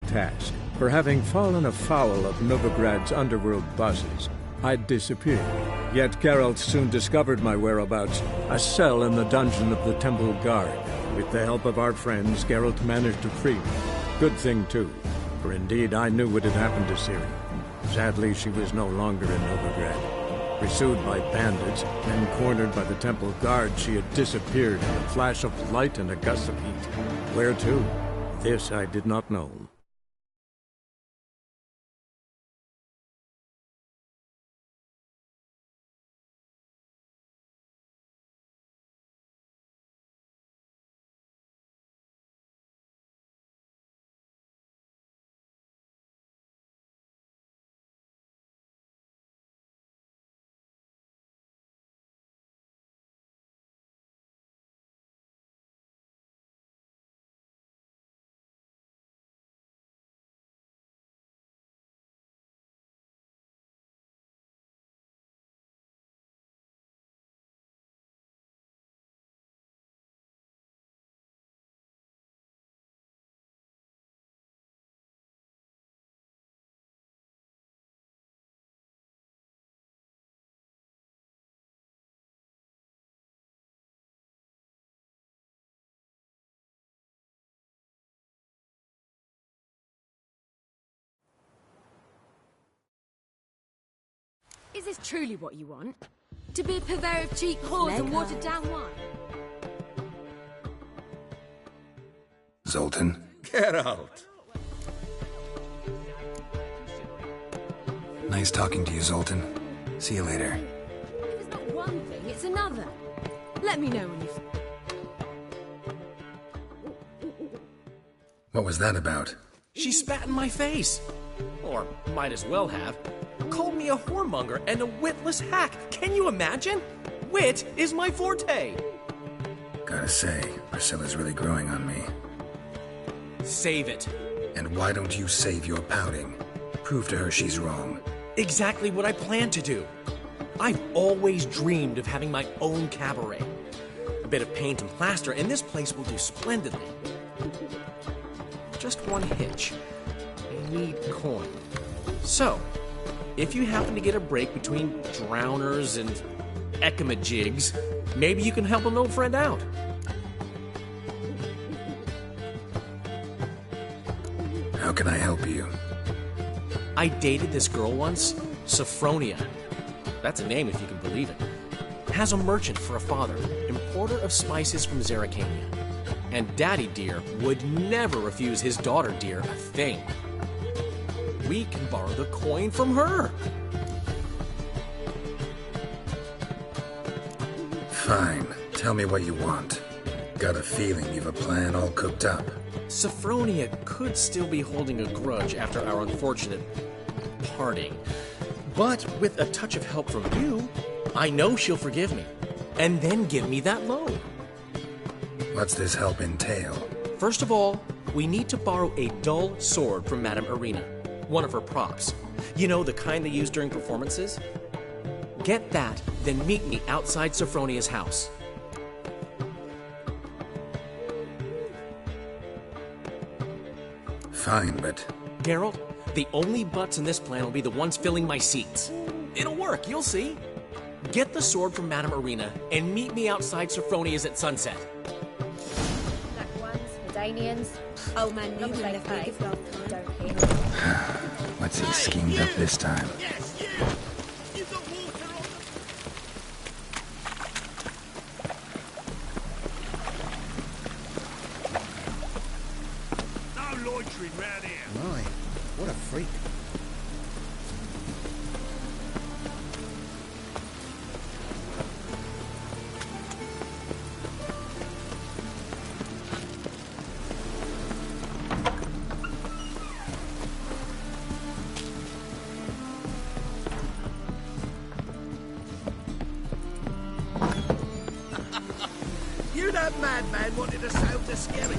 task. For having fallen afoul of Novigrad's underworld bosses, I'd disappeared. Yet Geralt soon discovered my whereabouts, a cell in the dungeon of the Temple Guard. With the help of our friends, Geralt managed to free me. Good thing, too, for indeed I knew what had happened to Ciri. Sadly, she was no longer in Novigrad. Pursued by bandits, then cornered by the Temple Guard, she had disappeared in a flash of light and a gust of heat. Where to? This I did not know. Is this truly what you want? To be a purveyor of cheap whores and watered-down wine? Zoltan? Geralt! Nice talking to you, Zoltan. See you later. If it's not one thing, it's another. Let me know when you... What was that about? She spat in my face. Or might as well have. Called me a whoremonger and a witless hack. Can you imagine? Wit is my forte. Gotta say, Priscilla's really growing on me. Save it. And why don't you save your pouting? Prove to her she's wrong. Exactly what I plan to do. I've always dreamed of having my own cabaret. A bit of paint and plaster, and this place will do splendidly. Just one hitch. I need coin. So, if you happen to get a break between drowners and ekamajigs, maybe you can help an old friend out. How can I help you? I dated this girl once, Sophronia. That's a name if you can believe it. Has a merchant for a father, importer of spices from Zerrikania. And Daddy Dear would never refuse his daughter Dear a thing. We can borrow the coin from her. Fine. Tell me what you want. Got a feeling you've a plan all cooked up. Sophronia could still be holding a grudge after our unfortunate parting. But with a touch of help from you, I know she'll forgive me. And then give me that loan. What's this help entail? First of all, we need to borrow a dull sword from Madame Irina. One of her props. You know, the kind they use during performances? Get that, then meet me outside Sophronia's house. Fine, but... Geralt, the only butts in this plan will be the ones filling my seats. It'll work, you'll see. Get the sword from Madame Irina and meet me outside Sophronia's at sunset. Black ones, Medanians. Oh man, you left me. Give love. Don't hear. What's he schemed up this time? Yes, you! You've got water on the... No loitering round here. My, what a freak. You that madman wanted a sound to scare you.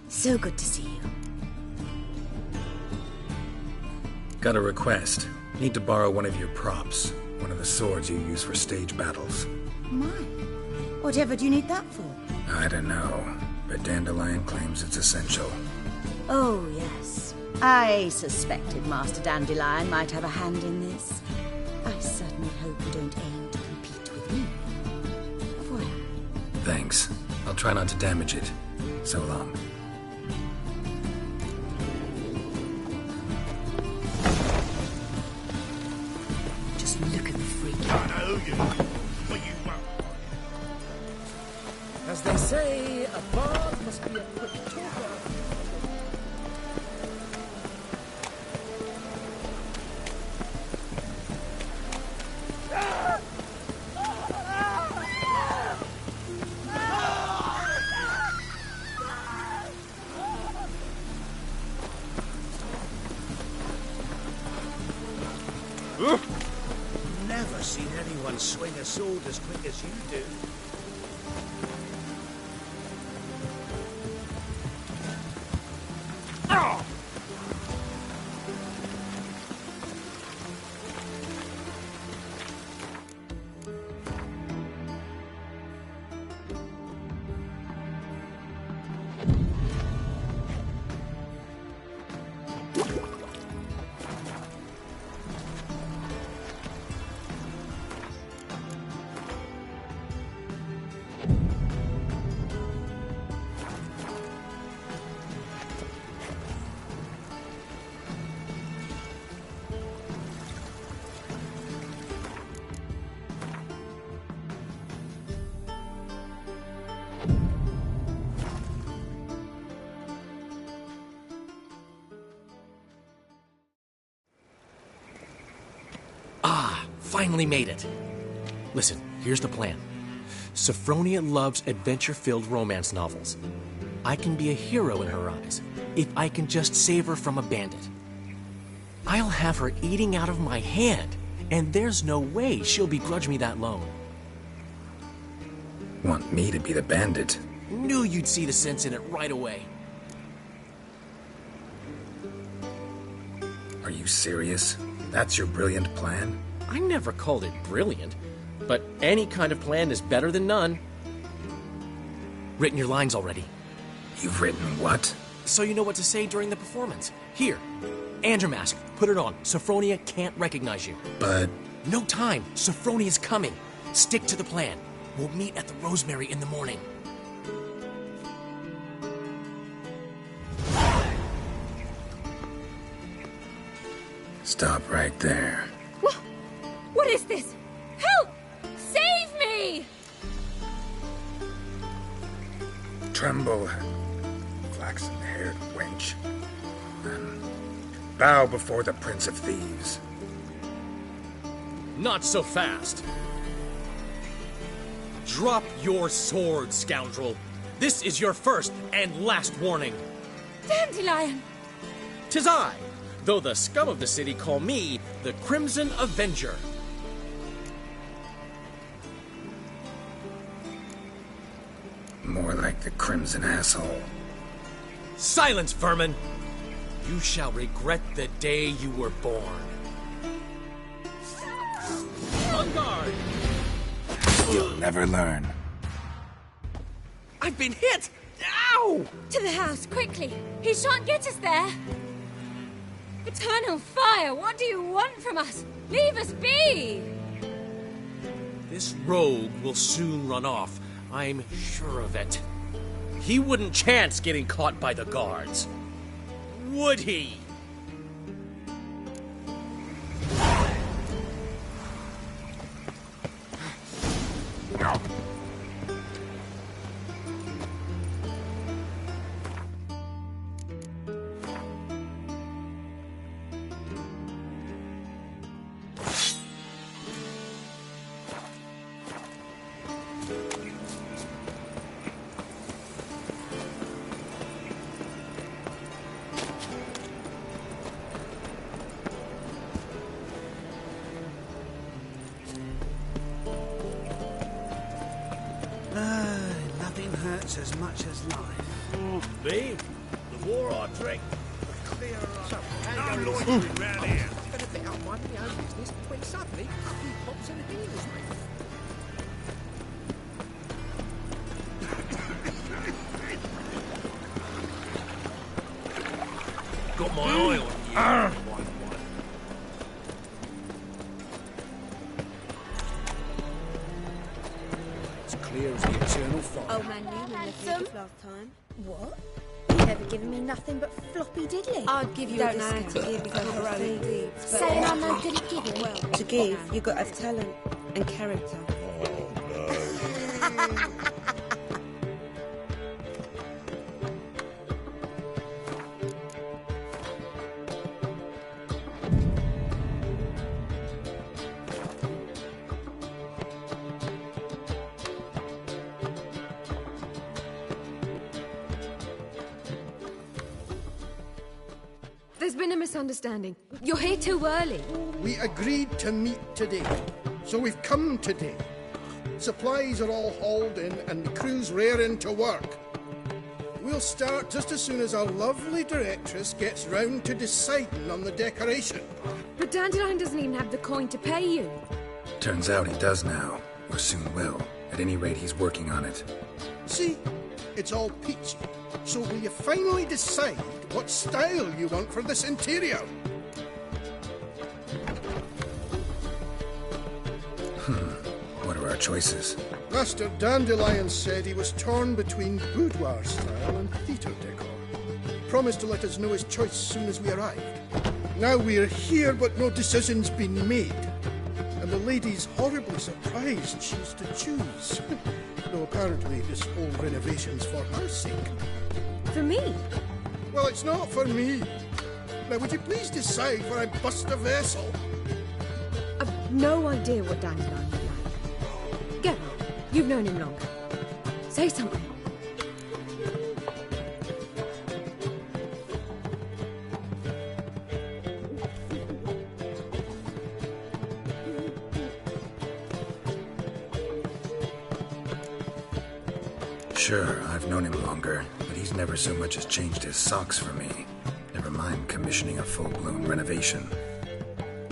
So good to see you. Got a request. Need to borrow one of your props. One of the swords you use for stage battles. My. Whatever do you need that for? I don't know, but Dandelion claims it's essential. Oh, yes. I suspected Master Dandelion might have a hand in this. I certainly hope you don't aim to compete with me. Au revoir. Thanks. I'll try not to damage it. So long. Just look at the freak. I know you, but you won't. As they say, a bard must be a quick talker. Never seen anyone swing a sword as quick as you do. Finally made it. Listen, here's the plan. Sophronia loves adventure-filled romance novels. I can be a hero in her eyes if I can just save her from a bandit. I'll have her eating out of my hand, and there's no way she'll begrudge me that loan. Want me to be the bandit? Knew you'd see the sense in it right away. Are you serious? That's your brilliant plan? I never called it brilliant, but any kind of plan is better than none. Written your lines already. You've written what? So you know what to say during the performance. Here, and your mask. Put it on. Sophronia can't recognize you. But... No time. Sophronia's coming. Stick to the plan. We'll meet at the Rosemary in the morning. Stop right there. What is this? Help! Save me! Tremble, flaxen-haired wench. Bow before the Prince of Thieves. Not so fast. Drop your sword, scoundrel. This is your first and last warning. Dandelion! 'Tis I, though the scum of the city call me the Crimson Avenger. More like the Crimson Asshole. Silence, vermin! You shall regret the day you were born. On guard! You'll never learn. I've been hit! Ow! To the house, quickly! He shan't get us there! Eternal fire, what do you want from us? Leave us be! This rogue will soon run off. I'm sure of it. He wouldn't chance getting caught by the guards. Would he? No. Nothing hurts as much as life. Me? The more I drink, the clearer I... No loitering round here. minding my own business when suddenly up he pops and heals me. Got my eye on you. It's clear as the eternal fire. Old man Newman left me last time. What? You've never given me nothing but floppy diddly. I'd give you a discount. To give because of heroic deeds. Saying I'm no good at giving. Well, to give, you've got to have talent and character. There's been a misunderstanding. You're here too early. We agreed to meet today, so we've come today. Supplies are all hauled in and the crew's raring to work. We'll start just as soon as our lovely directress gets round to deciding on the decoration. But Dandelion doesn't even have the coin to pay you. Turns out he does now, or soon will. At any rate, he's working on it. See, it's all peachy. So will you finally decide what style you want for this interior? What are our choices? Master Dandelion said he was torn between boudoir style and theatre decor. Promised to let us know his choice as soon as we arrived. Now we're here, but no decision's been made. And the lady's horribly surprised she's to choose. Though apparently this whole renovation's for her sake. For me? Well, it's not for me. Now, would you please decide where I bust a vessel? I've no idea what Dandelion would like. Get on. You've known him longer. Say something. Sure, I've known him longer, but he's never so much as changed his socks for me. Never mind commissioning a full-blown renovation.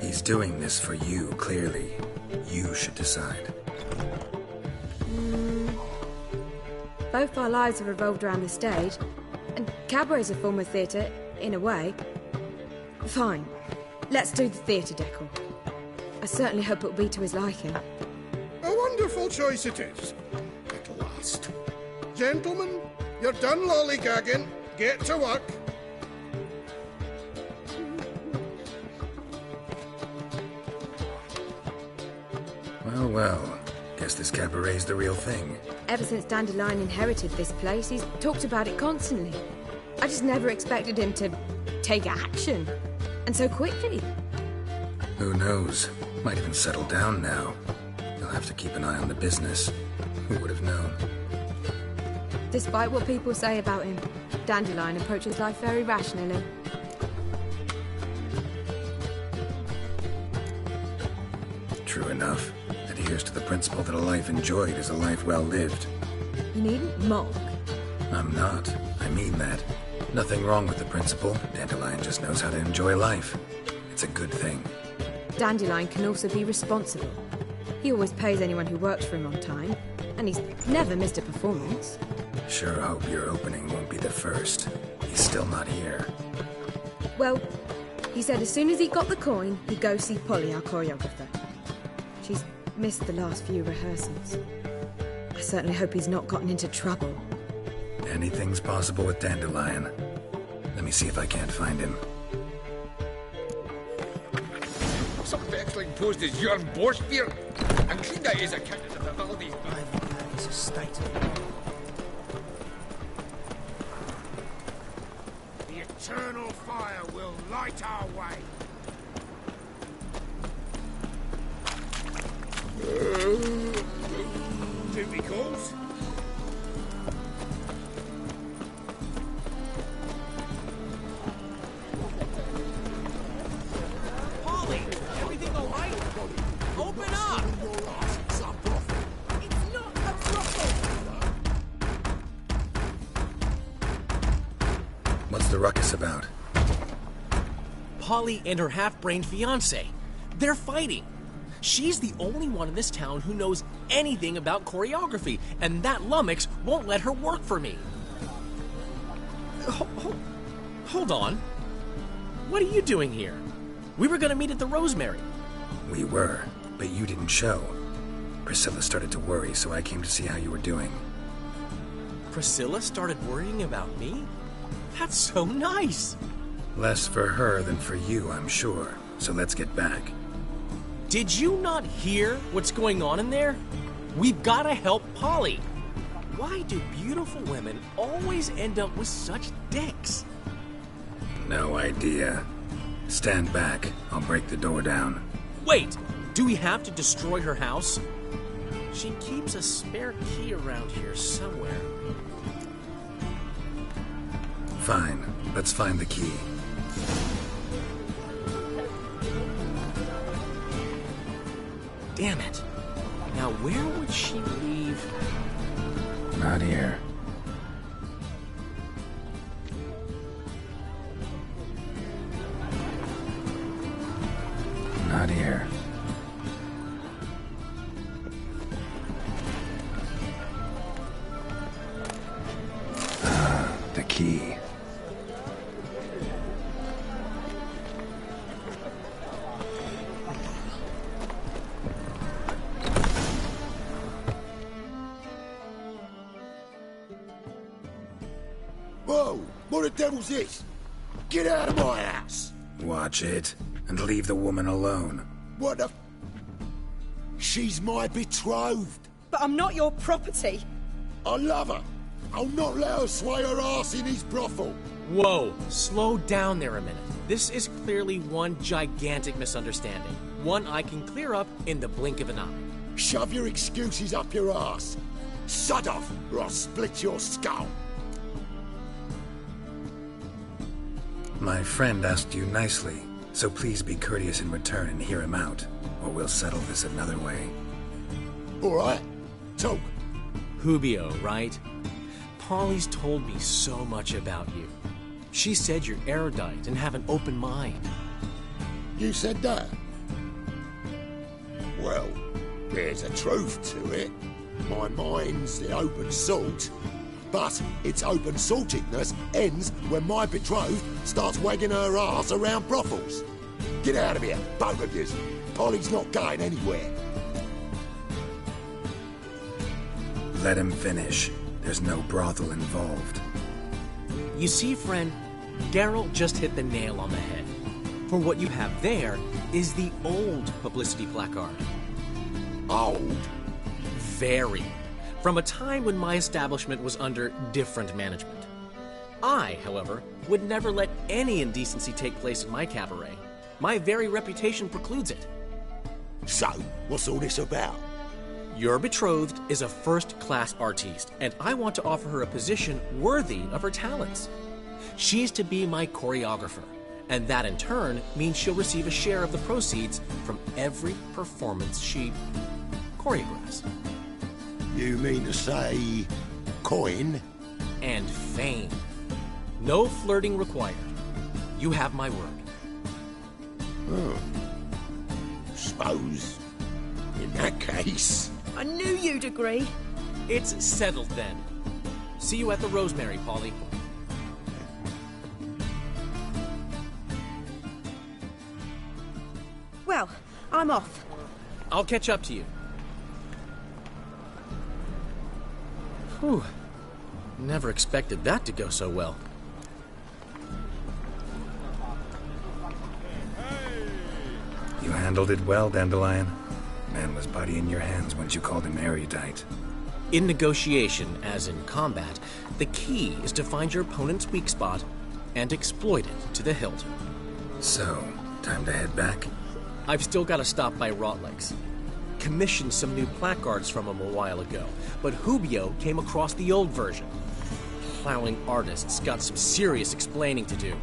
He's doing this for you, clearly. You should decide. Both our lives have revolved around the stage, and cabaret's a form of theatre, in a way. Fine. Let's do the theatre decor. I certainly hope it'll be to his liking. A wonderful choice it is. At last. Gentlemen, you're done lollygagging. Get to work. Well. Guess this cabaret's the real thing. Ever since Dandelion inherited this place, he's talked about it constantly. I just never expected him to take action. And so quickly. Who knows? Might even settle down now. You'll have to keep an eye on the business. Who would have known? Despite what people say about him, Dandelion approaches life very rationally. True enough. Adheres to the principle that a life enjoyed is a life well lived. You needn't mock. I'm not. I mean that. Nothing wrong with the principle. Dandelion just knows how to enjoy life. It's a good thing. Dandelion can also be responsible. He always pays anyone who works for him on time, and he's never missed a performance. Sure hope your opening won't be the first. He's still not here. Well, he said as soon as he got the coin, he'd go see Polly, our choreographer. She's missed the last few rehearsals. I certainly hope he's not gotten into trouble. Anything's possible with Dandelion. Let me see if I can't find him. Some vexiling posed as Jörn Borstbier, and cleaned out his account of the Vivaldi's It's a state of... The eternal fire will light our way. Duty calls. Polly, everything all right? Open up! It's not a brothel! What's the ruckus about? Polly and her half-brained fiancé. They're fighting. She's the only one in this town who knows anything about choreography, and that lummox won't let her work for me. Hold on. What are you doing here? We were gonna meet at the Rosemary. We were, but you didn't show. Priscilla started to worry, so I came to see how you were doing. Priscilla started worrying about me? That's so nice. Less for her than for you, I'm sure. So let's get back. Did you not hear what's going on in there? We've got to help Polly. Why do beautiful women always end up with such dicks? No idea. Stand back. I'll break the door down. Wait! Do we have to destroy her house? She keeps a spare key around here somewhere. Fine. Let's find the key. Damn it. Now where would she leave? Not here. Not here. The key. Whoa! What the devil's this? Get out of my house! Watch it, and leave the woman alone. What the... She's my betrothed. But I'm not your property. I love her. I'll not let her sway her ass in his brothel. Whoa, slow down there a minute. This is clearly one gigantic misunderstanding. One I can clear up in the blink of an eye. Shove your excuses up your ass. Sod off, or I'll split your skull. My friend asked you nicely, so please be courteous in return and hear him out, or we'll settle this another way. All right, talk. Hubio, right? Polly's told me so much about you. She said you're erudite and have an open mind. You said that? Well, there's a truth to it. My mind's the open salt. But its open-saltedness ends when my betrothed starts wagging her ass around brothels. Get out of here, both of yous. Polly's not going anywhere. Let him finish. There's no brothel involved. You see, friend, Geralt just hit the nail on the head. For what you have there is the old publicity placard. Old? Very. From a time when my establishment was under different management. I, however, would never let any indecency take place in my cabaret. My very reputation precludes it. So, what's all this about? Your betrothed is a first-class artiste, and I want to offer her a position worthy of her talents. She's to be my choreographer, and that in turn means she'll receive a share of the proceeds from every performance she choreographs. You mean to say... coin? And fame. No flirting required. You have my word. Suppose... in that case... I knew you'd agree. It's settled then. See you at the Rosemary, Polly. Well, I'm off. I'll catch up to you. Whew. Never expected that to go so well. You handled it well, Dandelion. Man was body in your hands once you called him erudite. In negotiation, as in combat, the key is to find your opponent's weak spot and exploit it to the hilt. So, time to head back? I've still got to stop by Rotlegs. Commissioned some new placards from him a while ago, but Hubio came across the old version. Plowing artists got some serious explaining to do.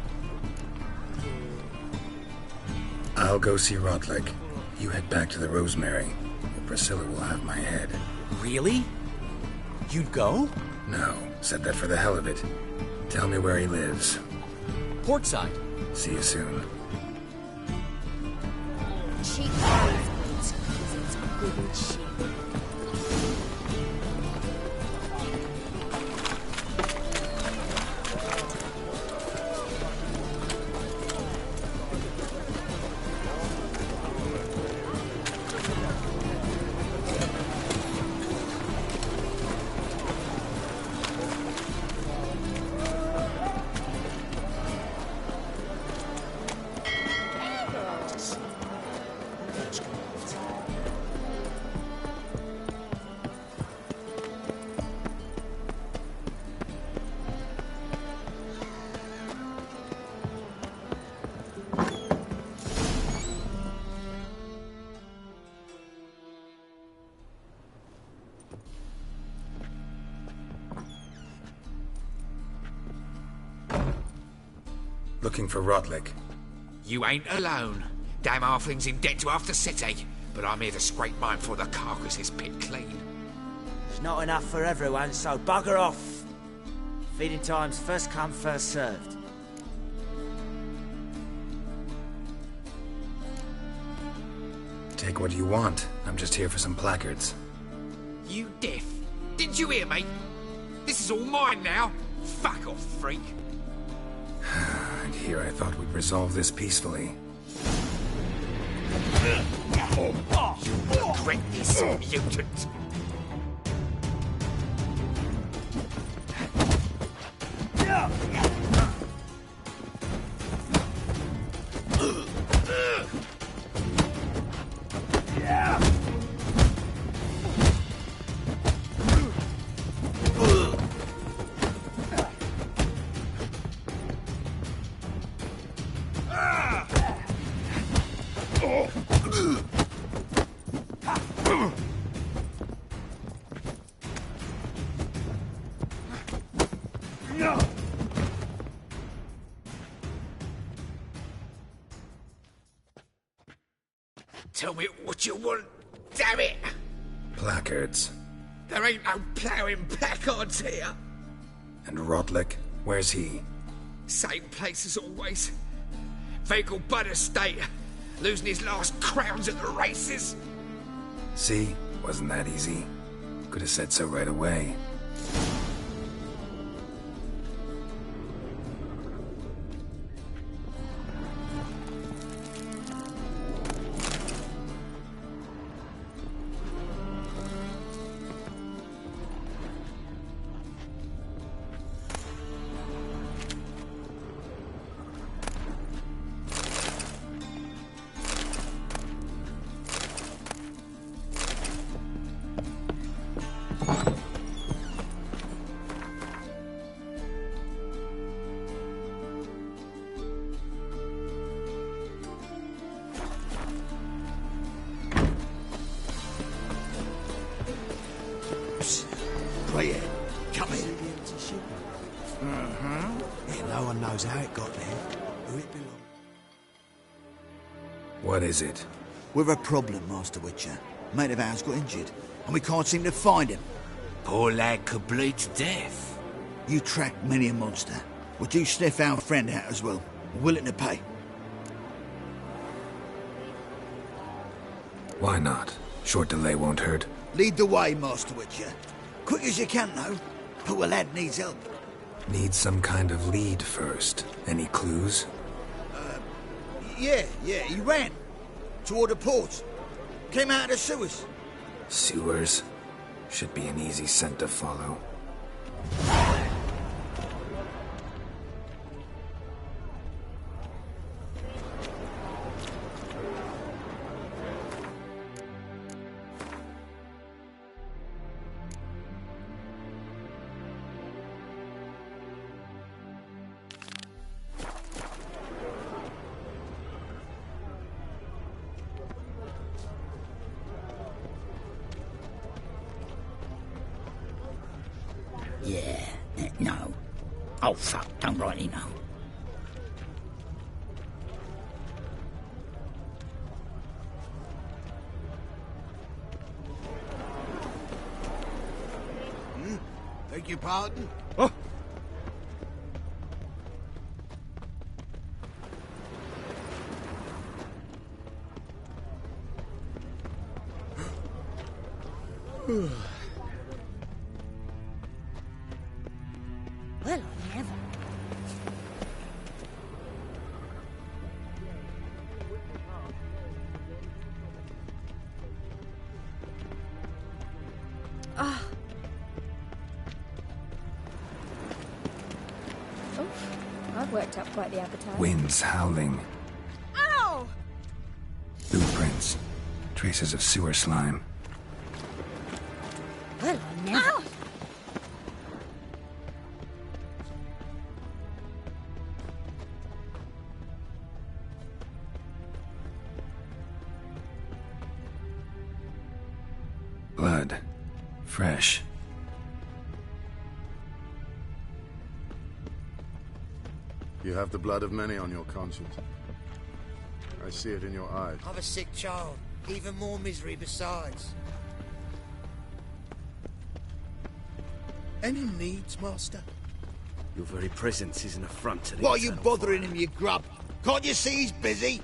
I'll go see Rotleg. You head back to the Rosemary, or Priscilla will have my head. Really? You'd go? No, said that for the hell of it. Tell me where he lives. Portside. See you soon. cheap clothes, mate, 'cause it's good and cheap. Looking for Rodlick. You ain't alone. Damn halfling's in debt to half the city, but I'm here to scrape mine for the carcass is pit clean. It's not enough for everyone, so bugger off. Feeding time's first come, first served. Take what you want. I'm just here for some placards. You deaf? Didn't you hear me? This is all mine now. Fuck off, freak. And here I thought we'd resolve this peacefully. You regret this, mutant. Tell me what you want, damn it! Placards. There ain't no ploughing placards here. And Rodlick, where's he? Same place as always. Vehicle Bud Estate, losing his last crowns at the races. See? Wasn't that easy? Could have said so right away. Right here. Come in. Yeah, no one knows how it got there, who it belonged. What is it? We've a problem, Master Witcher. Mate of ours got injured, and we can't seem to find him. Poor lad could bleed to death. You tracked many a monster. Would you sniff our friend out as well? Willing to pay? Why not? Short delay won't hurt. Lead the way, Master Witcher. Quick as you can, though. Poor lad needs help. Need some kind of lead first. Any clues? Yeah, he ran. Toward the port. Came out of the sewers. Sewers? Should be an easy scent to follow. Yeah, no. Oh, fuck, don't rightly know. Beg your pardon? Oh! Ah. Oof, I've worked up quite the appetite. Winds howling. Ow! Blueprints. Traces of sewer slime. Well, never. Ow! Blood. Fresh. You have the blood of many on your conscience. I see it in your eyes. I've a sick child. Even more misery besides. Any needs, Master? Your very presence is an affront to the Why are you eternal bothering him, you grub? Can't you see he's busy?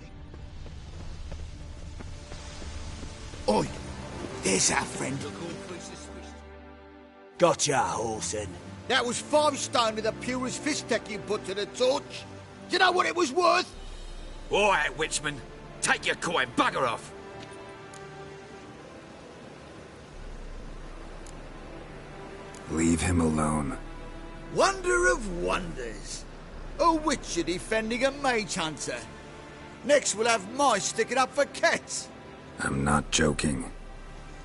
Oi! There's our friend. Gotcha, Orson. That was 5 stone with the purest fist tech you put to the torch. Do you know what it was worth? All right, Witchman. Take your coin, bugger off. Leave him alone. Wonder of wonders. A witcher defending a mage hunter. Next we'll have mice sticking up for cats. I'm not joking.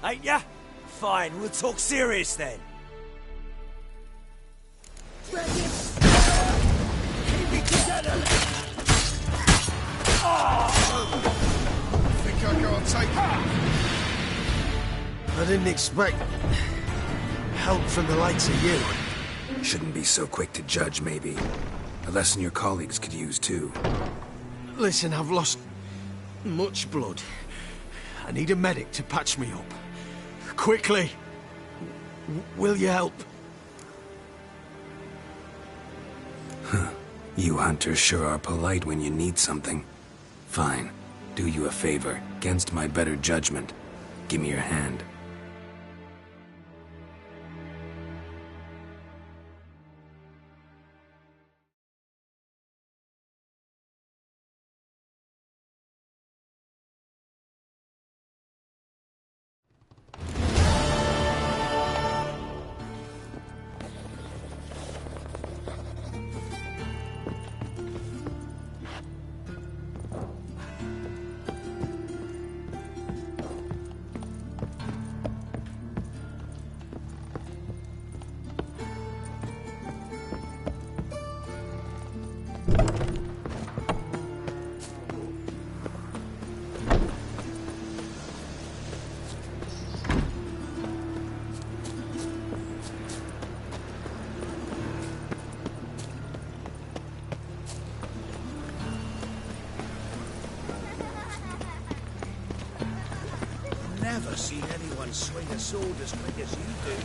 Ain't ya? Fine, we'll talk serious then. Keep it together. Think I can't take I didn't expect help from the likes of you. Shouldn't be so quick to judge, maybe. A lesson your colleagues could use, too. Listen, I've lost much blood. I need a medic to patch me up. Quickly! Will you help? You hunters sure are polite when you need something. Fine. Do you a favor, against my better judgment. Give me your hand. Never seen anyone swing a sword as quick as you do.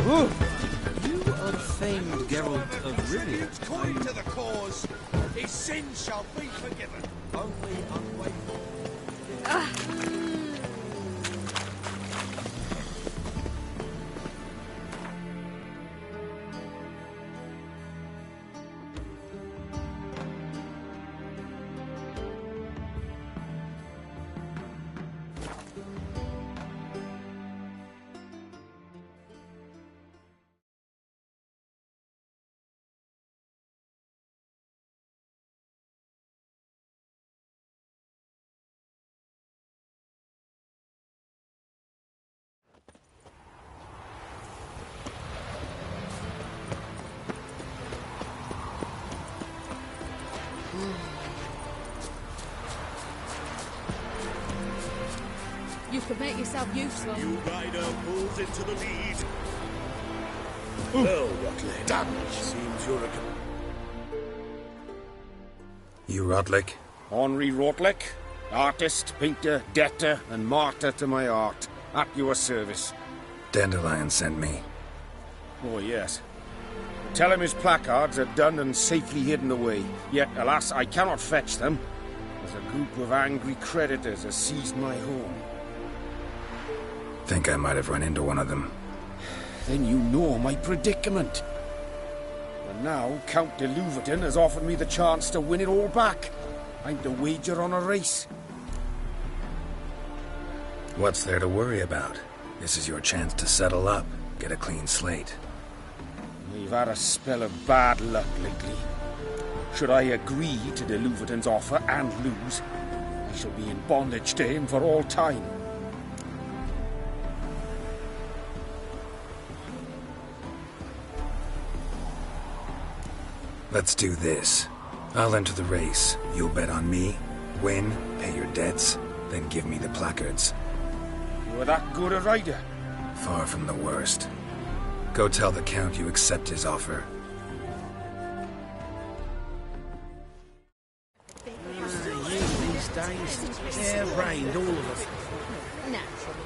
You unfamed Geralt of Rivia. Coin to the cause. His sins shall be forgiven. Only unwavering. You could make yourself useful. New rider pulls into the lead. Well, Rotlick. Damn it. Seems you're a... You Rotlick? Henri Rotlick, artist, painter, debtor, and martyr to my art. At your service. Dandelion sent me. Oh, yes. Tell him his placards are done and safely hidden away. Yet, alas, I cannot fetch them, as a group of angry creditors has seized my home. Think I might have run into one of them. Then you know my predicament. And now, Count de Louverton has offered me the chance to win it all back. I'm to wager on a race. What's there to worry about? This is your chance to settle up, get a clean slate. We've had a spell of bad luck lately. Should I agree to de Louverton's offer and lose, I shall be in bondage to him for all time. Let's do this. I'll enter the race. You'll bet on me, win, pay your debts, then give me the placards. You're that good a rider? Far from the worst. Go tell the Count you accept his offer. These days, hair-brained, all of us. Naturally.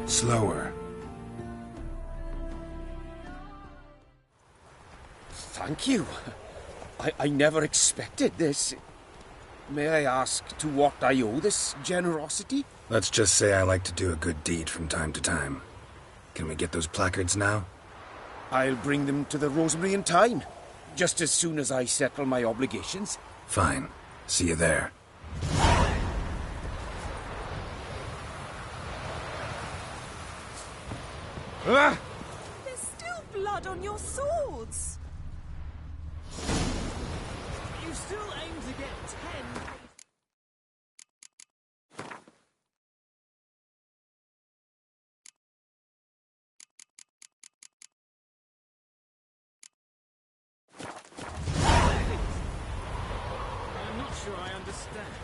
Slower. Thank you. I never expected this. May I ask to what I owe this generosity? Let's just say I like to do a good deed from time to time. Can we get those placards now? I'll bring them to the Rosemary in time, just as soon as I settle my obligations. Fine. See you there. Ah! There's still blood on your swords. You still aim to get 10. I'm not sure I understand.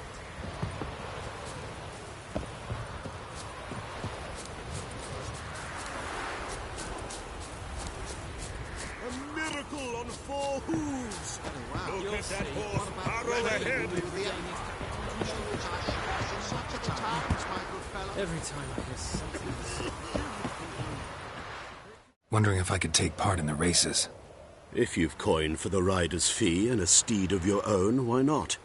A miracle on 4 hooves! Look at that horse barrel ahead! Every time I hear something... Wondering if I could take part in the races. If you've coin for the rider's fee and a steed of your own, why not?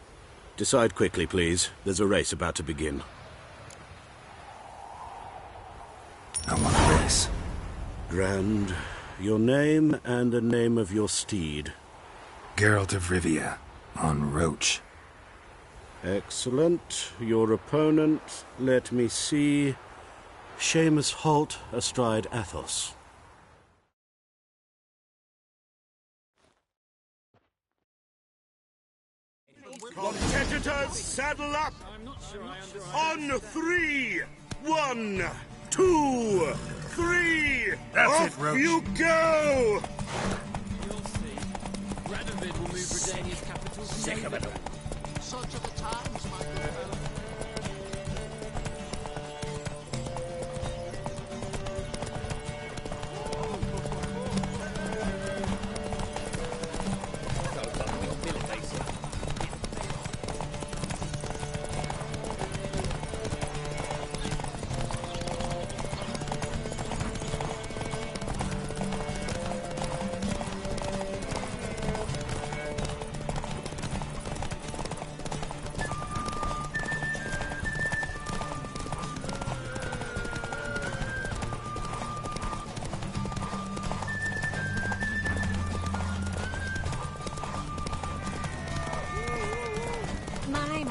Decide quickly, please. There's a race about to begin. I want a race. Grand. Your name and the name of your steed. Geralt of Rivia, on Roach. Excellent. Your opponent, let me see... Seamus Holt astride Athos. Competitors, saddle up! On 3! 1, 2, 3! That's Off it, Roach. you go! You'll see. Radovid will move Redania's capital to Sick of it. Such are the times, my good fellow.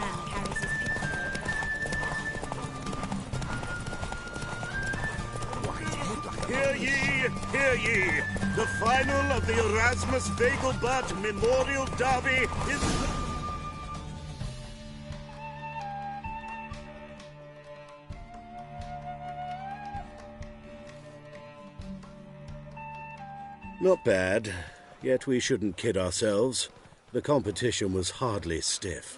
man carries his Hear ye, hear ye! The final of the Erasmus Vegelbud Memorial Derby is... Not bad, yet we shouldn't kid ourselves. The competition was hardly stiff.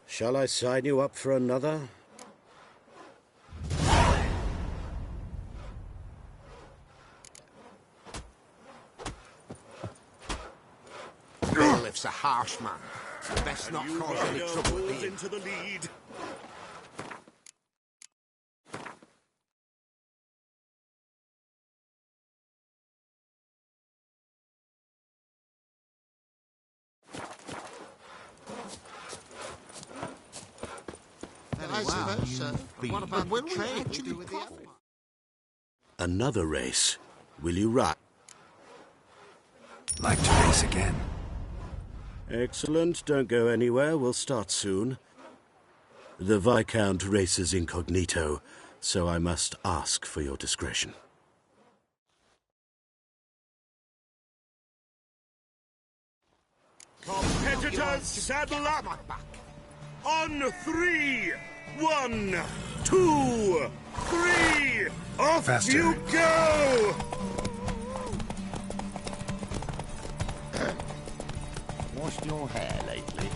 Shall I sign you up for another? Bailiff's a harsh man. Best not cause any trouble with him. Into the lead. I suppose so. What about the trade to do with the other one? Another race. Will you ride? Like to race again. Excellent. Don't go anywhere. We'll start soon. The Viscount races incognito, so I must ask for your discretion. Competitors, saddle up! On 3! 1, 2, 3! Off Faster. you go! Washed your hair lately?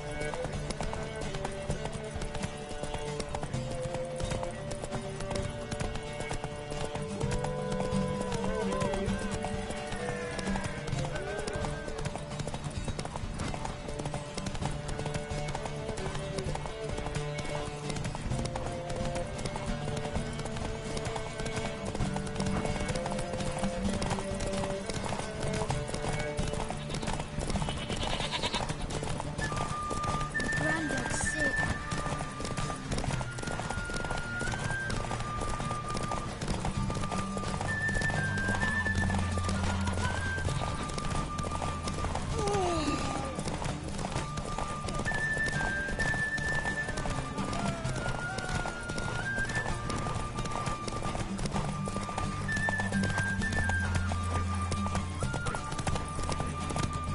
Grandad's sick.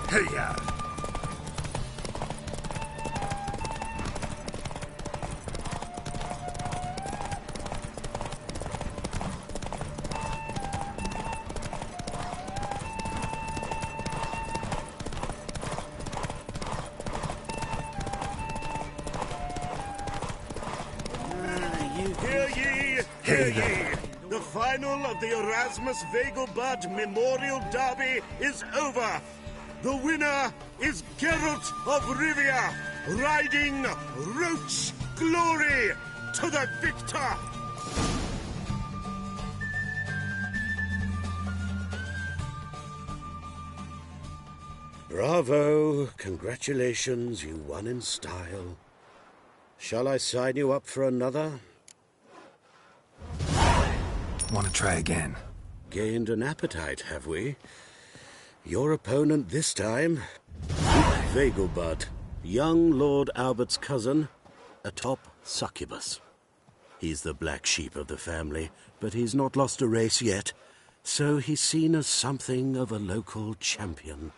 Hey-ya! Hear ye, hear ye! The final of the Erasmus Vegelbud Memorial Derby is over. The winner is Geralt of Rivia, riding Roach Glory to the victor! Bravo! Congratulations, you won in style. Shall I sign you up for another? Want to try again? Gained an appetite, have we? Your opponent this time, Vegelbud, young Lord Albert's cousin, atop Succubus. He's the black sheep of the family, but he's not lost a race yet, so he's seen as something of a local champion.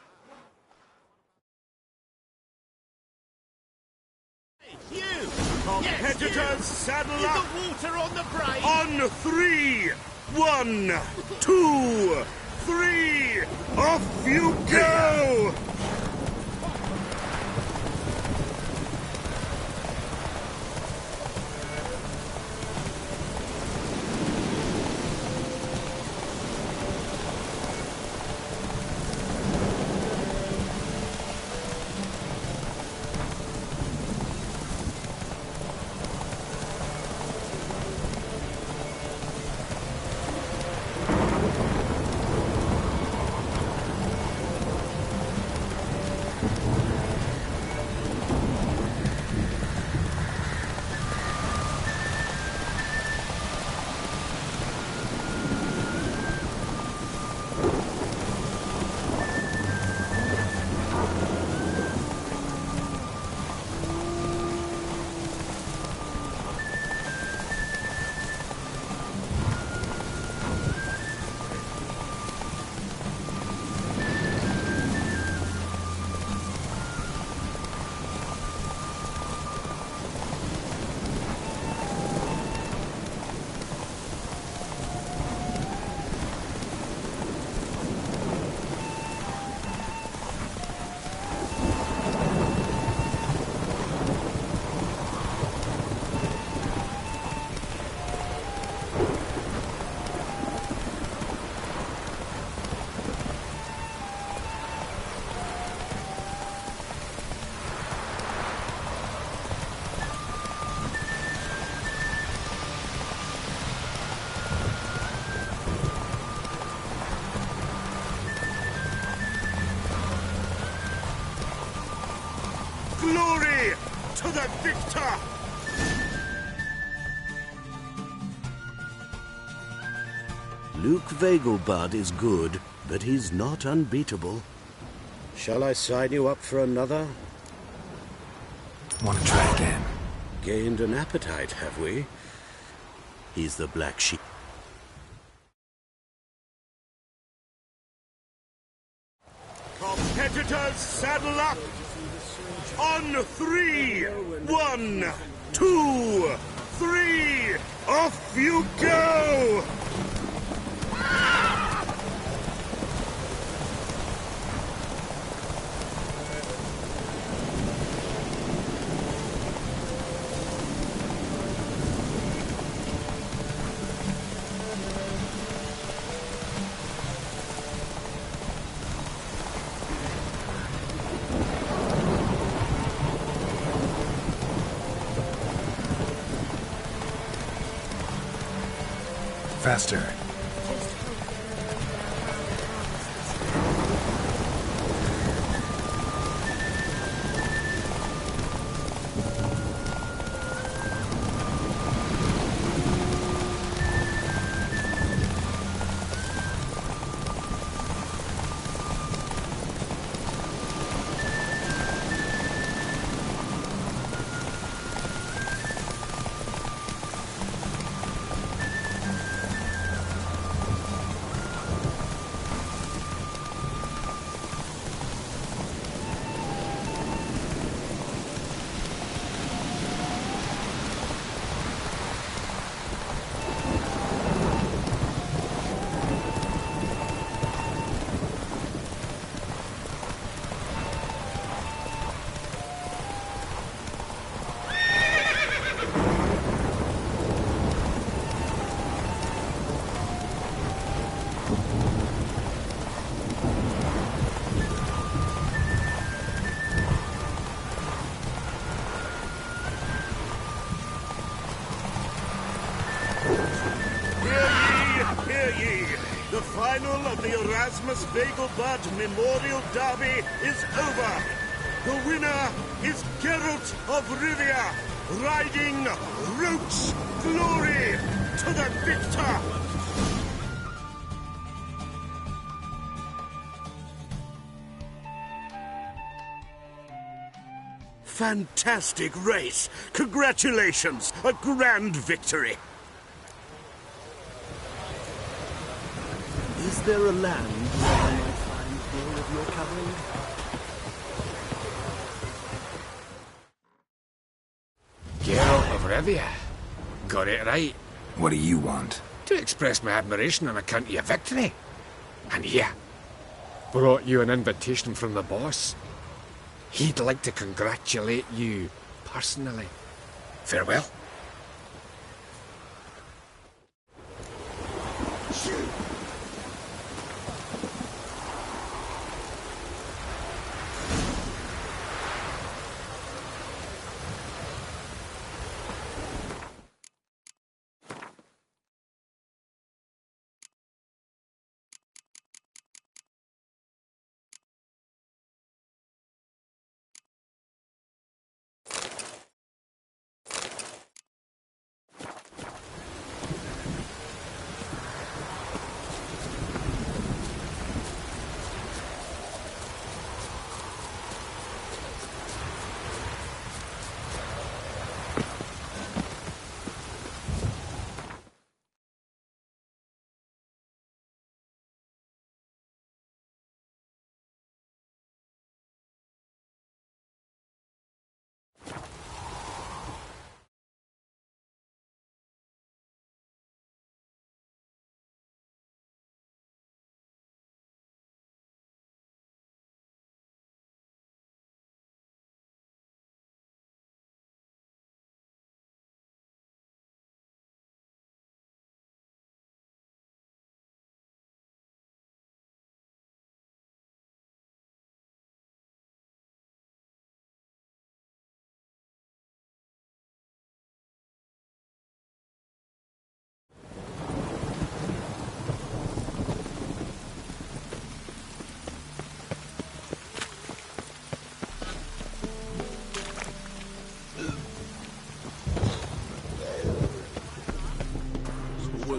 You! Competitors, yes, saddle up! The water on the brain! On 3! 1, 2, 3! Off you go! victor! Luke Vegelbud is good, but he's not unbeatable. Shall I sign you up for another? Want to try again? Gained an appetite, have we? He's the black sheep. Competitors, saddle up! On 3! 1, 2, 3! Off you go! Faster. The final of the Erasmus Vegelbud Memorial Derby is over. The winner is Geralt of Rivia, riding Roach Glory to the victor. Fantastic race! Congratulations! A grand victory! Is there a land where I might find more of your cavalry? Geralt of Rivia. Got it right. What do you want? To express my admiration on account of your victory. And here, brought you an invitation from the boss. He'd like to congratulate you personally. Farewell.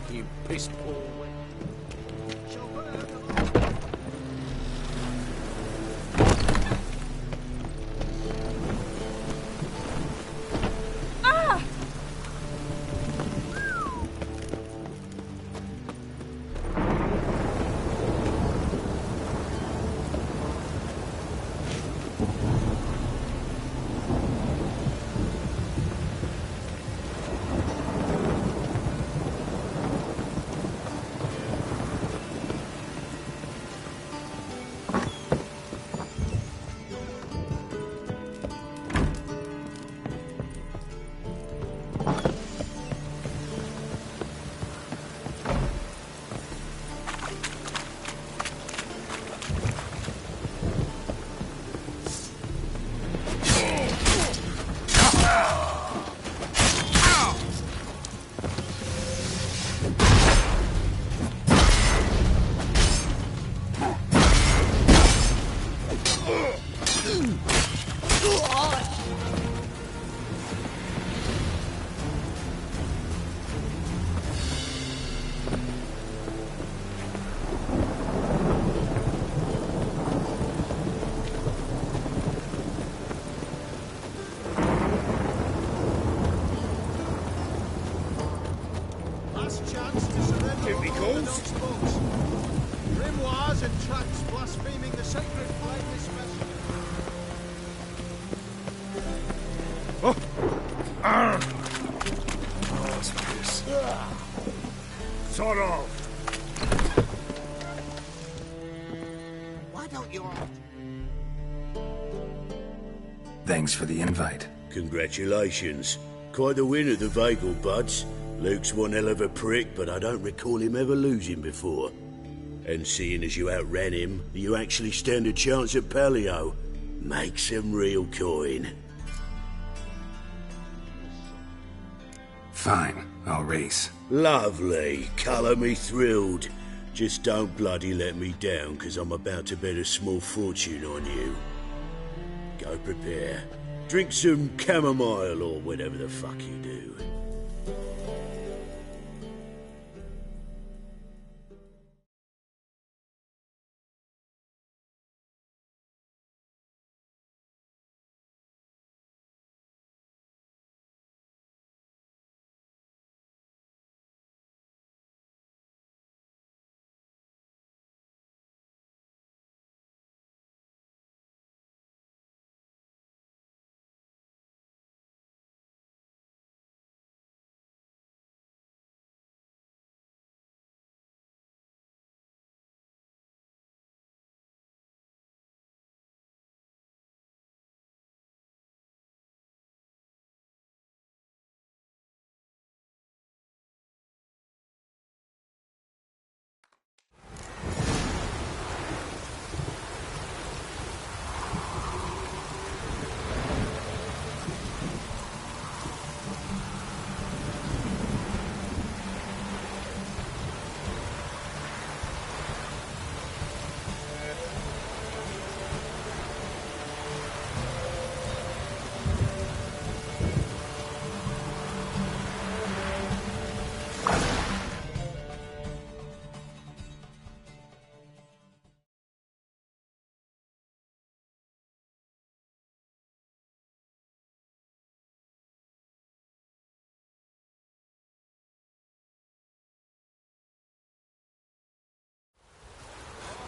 fucking piss poor. Sort of. Why don't you... Thanks for the invite. Congratulations. Quite the winner, the Vagel Buds. Luke's one hell of a prick, but I don't recall him ever losing before. And seeing as you outran him, you actually stand a chance at Paleo. Make some real coin. Fine, I'll race. Lovely. Colour me thrilled. Just don't bloody let me down, 'cause I'm about to bet a small fortune on you. Go prepare. Drink some chamomile or whatever the fuck you do.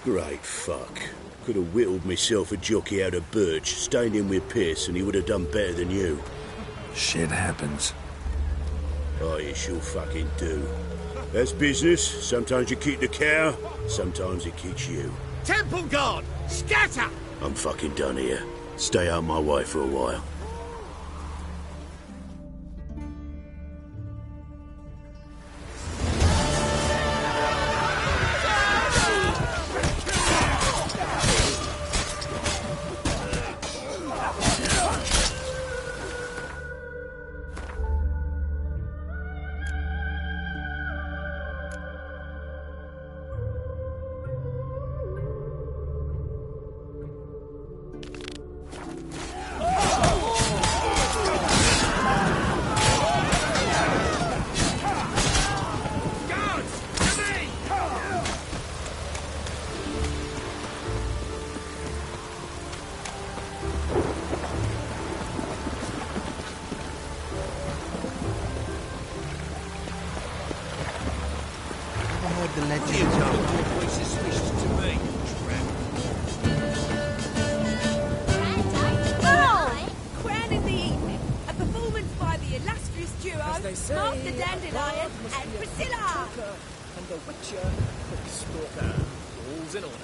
Great fuck. Could have whittled myself a jockey out of birch, stayed in with Pierce, and he would have done better than you. Shit happens. Oh, you sure fucking do. That's business. Sometimes you keep the cow, sometimes it keeps you. Temple Guard! Scatter! I'm fucking done here. Stay out my way for a while. heard the legend. You're suspicious to me, tramp. Crown in the evening. A performance by the illustrious duo, Master Dandelion and Priscilla. And the Witcher, the Stalker. All's in order.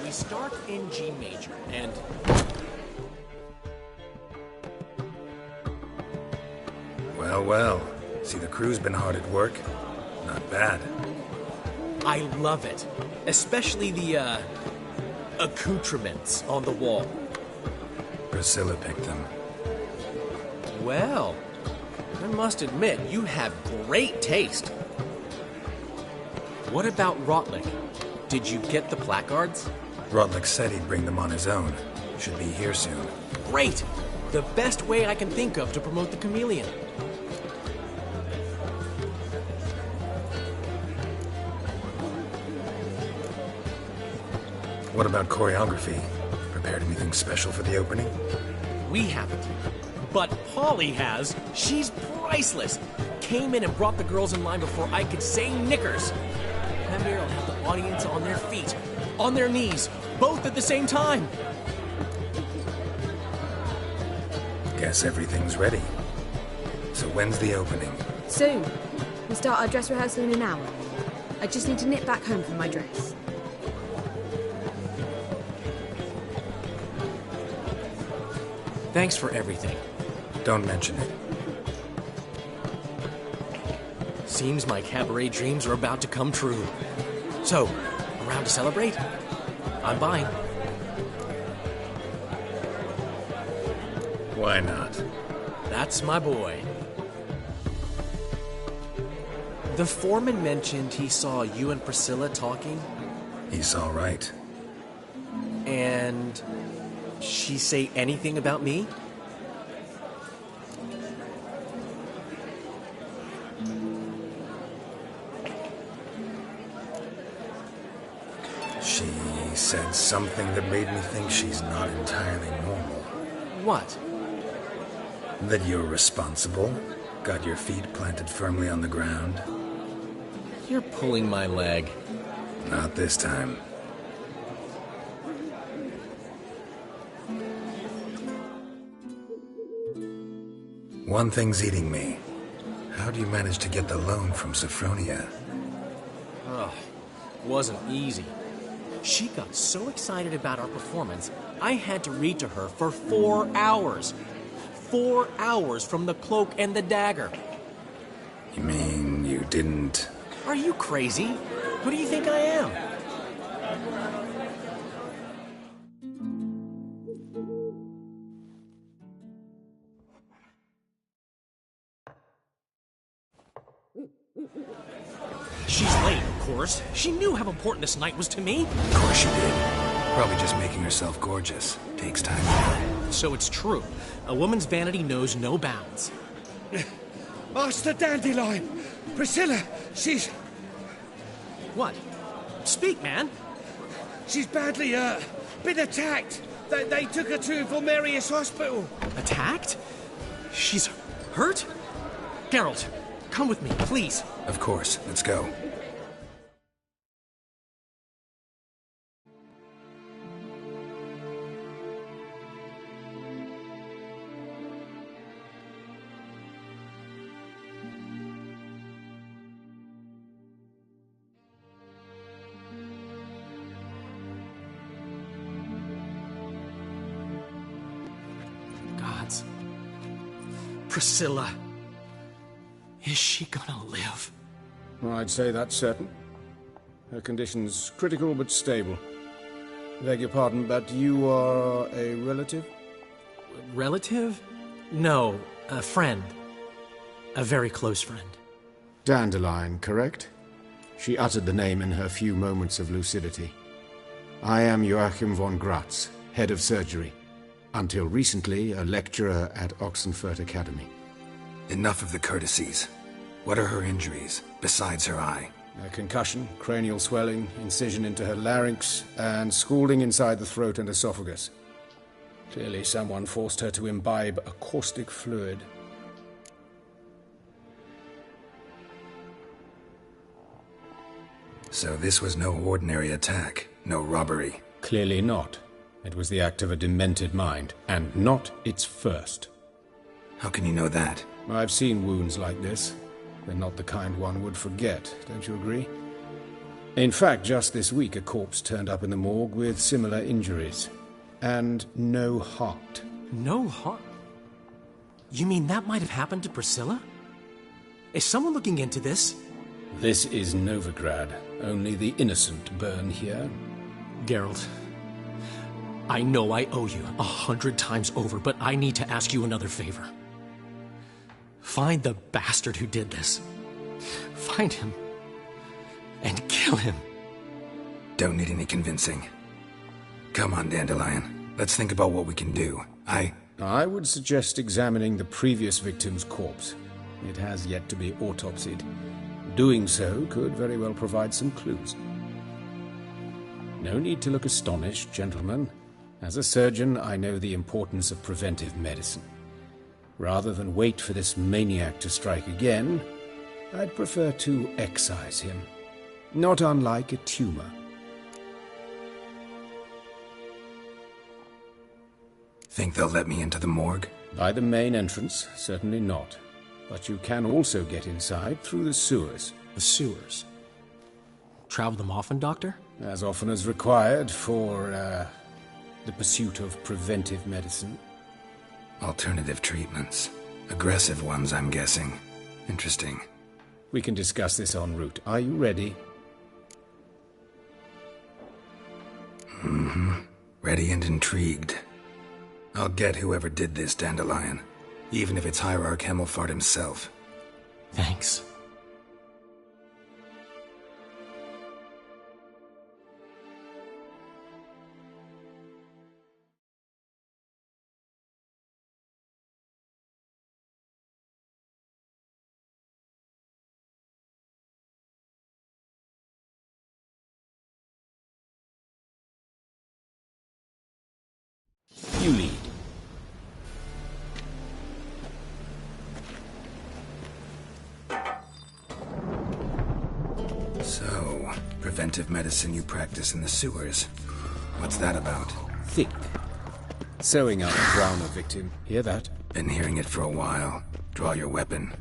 We start in G major, and... Well, well. See, the crew's been hard at work. Not bad. I love it. Especially the, accoutrements on the wall. Priscilla picked them. Well, I must admit, you have great taste. What about Rotlick? Did you get the placards? Rotlick said he'd bring them on his own. Should be here soon. Great! The best way I can think of to promote the chameleon. What about choreography? Prepared anything special for the opening? We haven't. But Polly has. She's priceless. Came in and brought the girls in line before I could say knickers. Premier will have the audience on their feet, on their knees, both at the same time. Guess everything's ready. So when's the opening? Soon. We start our dress rehearsal in an hour. I just need to nip back home for my dress. Thanks for everything. Don't mention it. Seems my cabaret dreams are about to come true. So, around to celebrate? I'm buying. Why not? That's my boy. The foreman mentioned he saw you and Priscilla talking. He's all right. And she say anything about me? She said something that made me think she's not entirely normal. What? That you're responsible, got your feet planted firmly on the ground. You're pulling my leg. Not this time. One thing's eating me. How do you manage to get the loan from Sophronia? Ugh, wasn't easy. She got so excited about our performance, I had to read to her for 4 hours. 4 hours from the Cloak and the Dagger. You mean you didn't... Are you crazy? Who do you think I am? She's late, of course. She knew how important this night was to me. Of course she did. Probably just making herself gorgeous. Takes time. So it's true. A woman's vanity knows no bounds. Master Dandelion! Priscilla, she's... What? Speak, man. She's badly, been attacked. They took her to Vulmerius Hospital. Attacked? She's hurt? Geralt, come with me, please. Of course. Let's go. Gods. Priscilla. Is she gonna live? I'd say that's certain. Her condition's critical but stable. Beg your pardon, but you are a relative? Relative? No, a friend. A very close friend. Dandelion, correct? She uttered the name in her few moments of lucidity. I am Joachim von Gratz, head of surgery. Until recently, a lecturer at Oxenfurt Academy. Enough of the courtesies. What are her injuries, besides her eye? A concussion, cranial swelling, incision into her larynx, and scalding inside the throat and esophagus. Clearly someone forced her to imbibe a caustic fluid. So this was no ordinary attack, no robbery. Clearly not. It was the act of a demented mind, and not its first. How can you know that? I've seen wounds like this. They're not the kind one would forget, don't you agree? In fact, just this week a corpse turned up in the morgue with similar injuries. And no heart. No heart? You mean that might have happened to Priscilla? Is someone looking into this? This is Novigrad. Only the innocent burn here. Geralt, I know I owe you 100 times over, but I need to ask you another favor. Find the bastard who did this. Find him. And kill him. Don't need any convincing. Come on, Dandelion. Let's think about what we can do. I would suggest examining the previous victim's corpse. It has yet to be autopsied. Doing so could very well provide some clues. No need to look astonished, gentlemen. As a surgeon, I know the importance of preventive medicine. Rather than wait for this maniac to strike again, I'd prefer to excise him. Not unlike a tumor. Think they'll let me into the morgue? By the main entrance, certainly not. But you can also get inside through the sewers. The sewers? Travel them often, Doctor? As often as required for, the pursuit of preventive medicine. Alternative treatments. Aggressive ones, I'm guessing. Interesting. We can discuss this en route. Are you ready? Mm-hmm. Ready and intrigued. I'll get whoever did this, Dandelion. Even if it's Hierarch Hemmelfart himself. Thanks. You lead. So, preventive medicine you practice in the sewers. What's that about? Think. Sewing up a drowner victim. Hear that? Been hearing it for a while. Draw your weapon.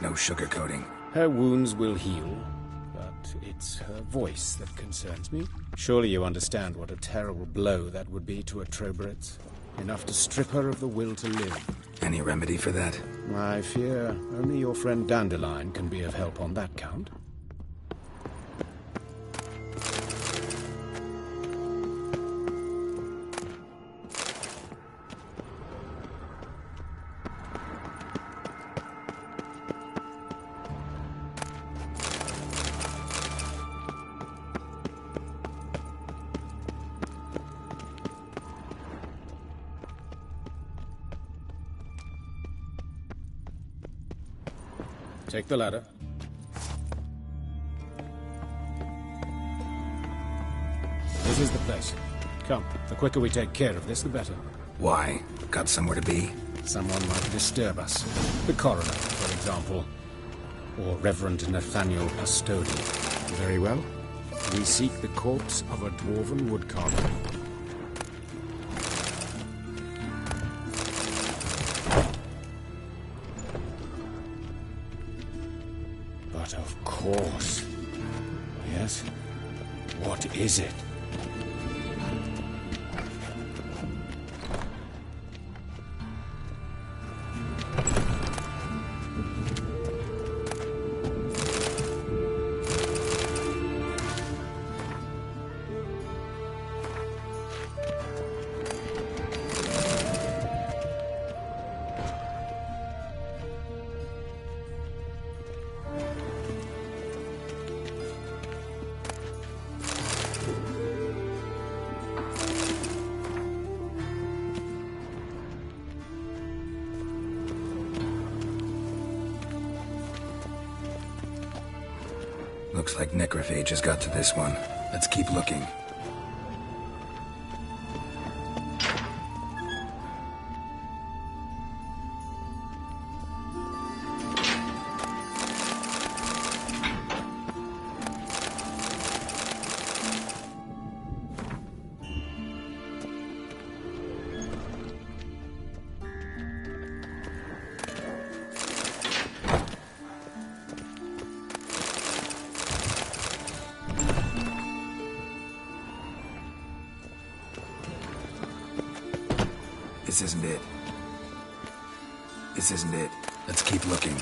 No sugarcoating. Her wounds will heal, but it's her voice that concerns me. Surely you understand what a terrible blow that would be to a Troberet. Enough to strip her of the will to live. Any remedy for that? I fear only your friend Dandelion can be of help on that count. Take the ladder. This is the place. Come, the quicker we take care of this, the better. Why? Got somewhere to be? Someone might disturb us. The coroner, for example. Or Reverend Nathaniel Pastodi. Very well. We seek the corpse of a dwarven woodcarver. But of course. Yes? What is it? Looks like necrophages got to this one. Let's keep looking. This isn't it. This isn't it. Let's keep looking.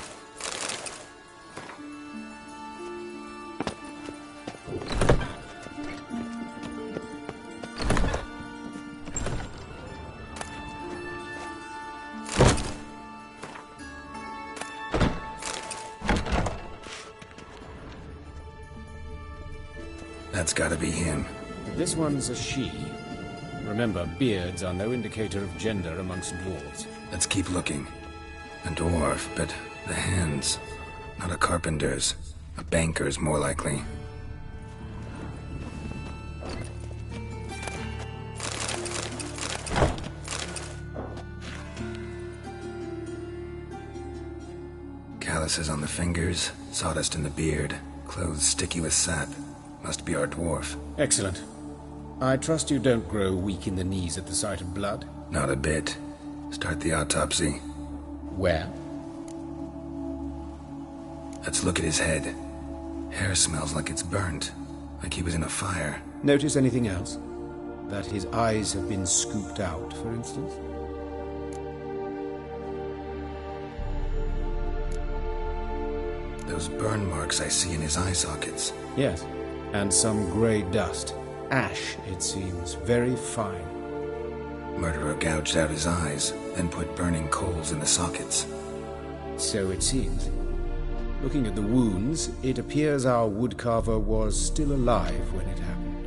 That's gotta be him. This one's a she. Remember, beards are no indicator of gender amongst dwarves. Let's keep looking. A dwarf, but the hands. Not a carpenter's. A banker's, more likely. Calluses on the fingers, sawdust in the beard, clothes sticky with sap. Must be our dwarf. Excellent. I trust you don't grow weak in the knees at the sight of blood? Not a bit. Start the autopsy. Where? Let's look at his head. Hair smells like it's burnt. Like he was in a fire. Notice anything else? That his eyes have been scooped out, for instance? Those burn marks I see in his eye sockets. Yes. And some grey dust. Ash, it seems. Very fine. Murderer gouged out his eyes, then put burning coals in the sockets. So it seems. Looking at the wounds, it appears our woodcarver was still alive when it happened.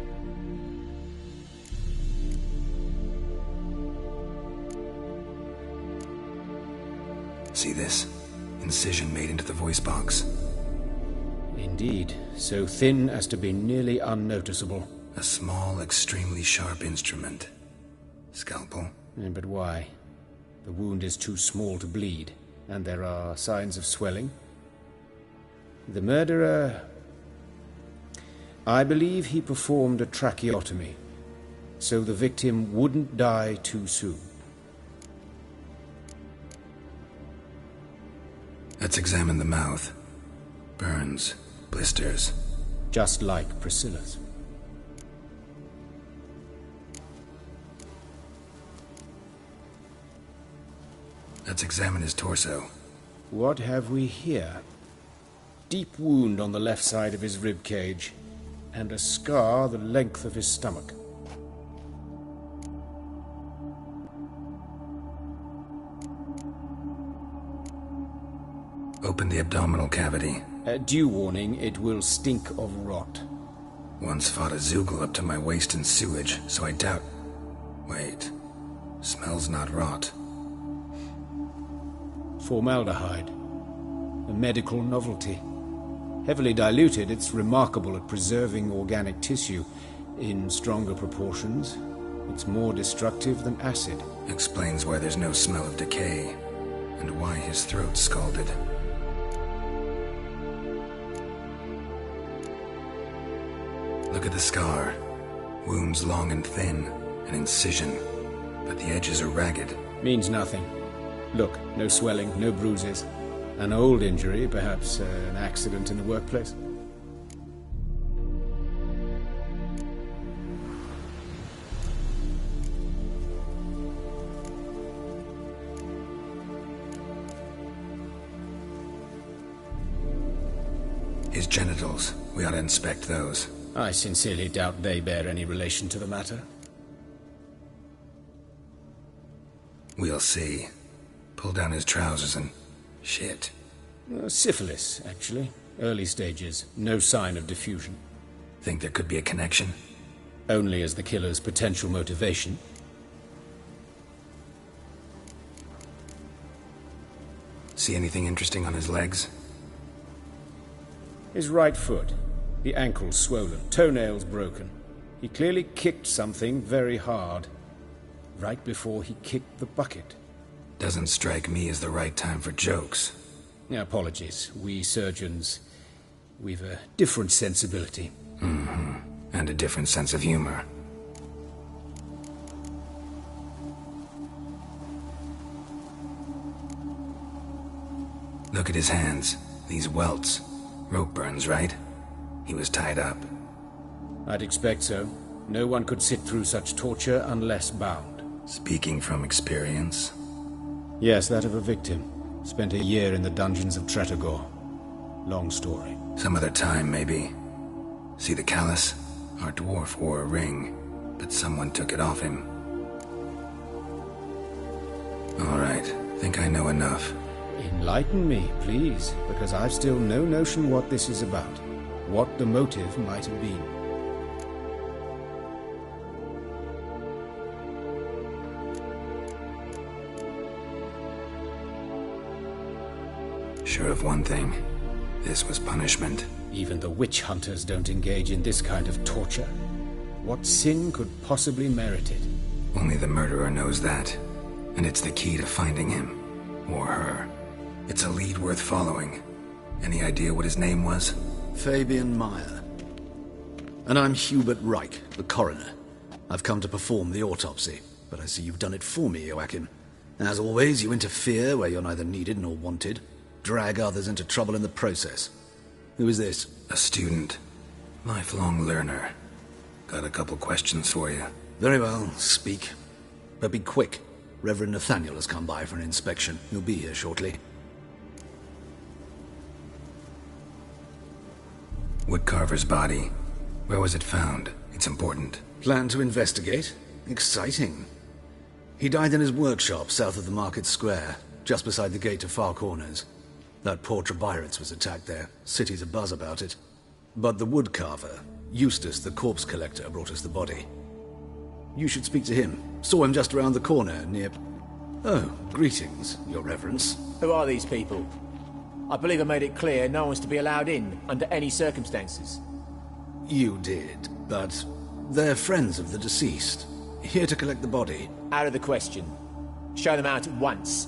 See this? Incision made into the voice box. Indeed. So thin as to be nearly unnoticeable. A small, extremely sharp instrument. Scalpel? But why? The wound is too small to bleed, and there are signs of swelling. The murderer... I believe he performed a tracheotomy, so the victim wouldn't die too soon. Let's examine the mouth. Burns, blisters. Just like Priscilla's. Let's examine his torso. What have we here? Deep wound on the left side of his rib cage, and a scar the length of his stomach. Open the abdominal cavity. Due warning, it will stink of rot. Once fought a Zoogle up to my waist in sewage, so I doubt... Wait. Smells not rot. Formaldehyde. a medical novelty. Heavily diluted, it's remarkable at preserving organic tissue. In stronger proportions, it's more destructive than acid. Explains why there's no smell of decay, and why his throat's scalded. Look at the scar. Wounds long and thin, an incision, but the edges are ragged. Means nothing. Look, no swelling, no bruises. An old injury, perhaps an accident in the workplace. His genitals. We ought to inspect those. I sincerely doubt they bear any relation to the matter. We'll see. Pull down his trousers and... shit. Syphilis, actually. Early stages. No sign of diffusion. Think there could be a connection? Only as the killer's potential motivation. See anything interesting on his legs? His right foot. The ankle's swollen, toenails broken. He clearly kicked something very hard. Right before he kicked the bucket. Doesn't strike me as the right time for jokes. Apologies. We surgeons, we've a different sensibility. Mm-hmm. And a different sense of humor. Look at his hands. These welts. Rope burns, right? He was tied up. I'd expect so. No one could sit through such torture unless bound. Speaking from experience? Yes, that of a victim. Spent a year in the dungeons of Tretogor. Long story. Some other time, maybe. See the callus? Our dwarf wore a ring, but someone took it off him. All right. Think I know enough. Enlighten me, please, because I've still no notion what this is about. What the motive might have been. Sure of one thing. This was punishment. Even the witch hunters don't engage in this kind of torture. What sin could possibly merit it? Only the murderer knows that. And it's the key to finding him. Or her. It's a lead worth following. Any idea what his name was? Fabian Meyer. And I'm Hubert Reich, the coroner. I've come to perform the autopsy, but I see you've done it for me, Joachim. As always, you interfere where you're neither needed nor wanted. Drag others into trouble in the process. Who is this? A student. Lifelong learner. Got a couple questions for you. Very well, speak. But be quick. Reverend Nathaniel has come by for an inspection. He'll be here shortly. Woodcarver's body. Where was it found? It's important. Plan to investigate? Exciting. He died in his workshop south of the market square, just beside the gate to Far Corners. That poor Trebirates was attacked there. City's abuzz about it. But the woodcarver, Eustace the corpse collector, brought us the body. You should speak to him. Saw him just around the corner near... Oh, greetings, your reverence. Who are these people? I believe I made it clear no one's to be allowed in, under any circumstances. You did, but they're friends of the deceased. Here to collect the body. Out of the question. Show them out at once.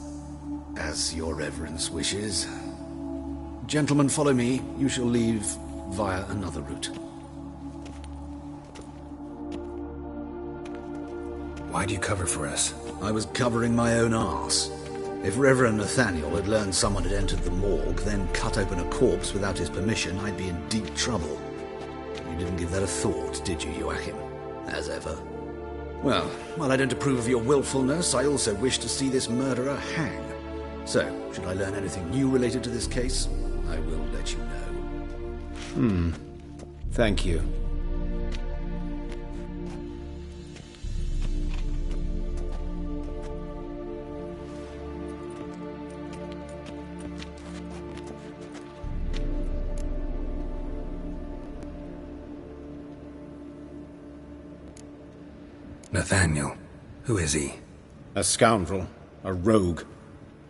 As your reverence wishes. Gentlemen, follow me. You shall leave via another route. Why'd you cover for us? I was covering my own arse. If Reverend Nathaniel had learned someone had entered the morgue, then cut open a corpse without his permission, I'd be in deep trouble. You didn't give that a thought, did you, Joachim? As ever. Well, while I don't approve of your willfulness, I also wish to see this murderer hang. So, should I learn anything new related to this case, I will let you know. Thank you. Nathaniel. Who is he? A scoundrel. A rogue.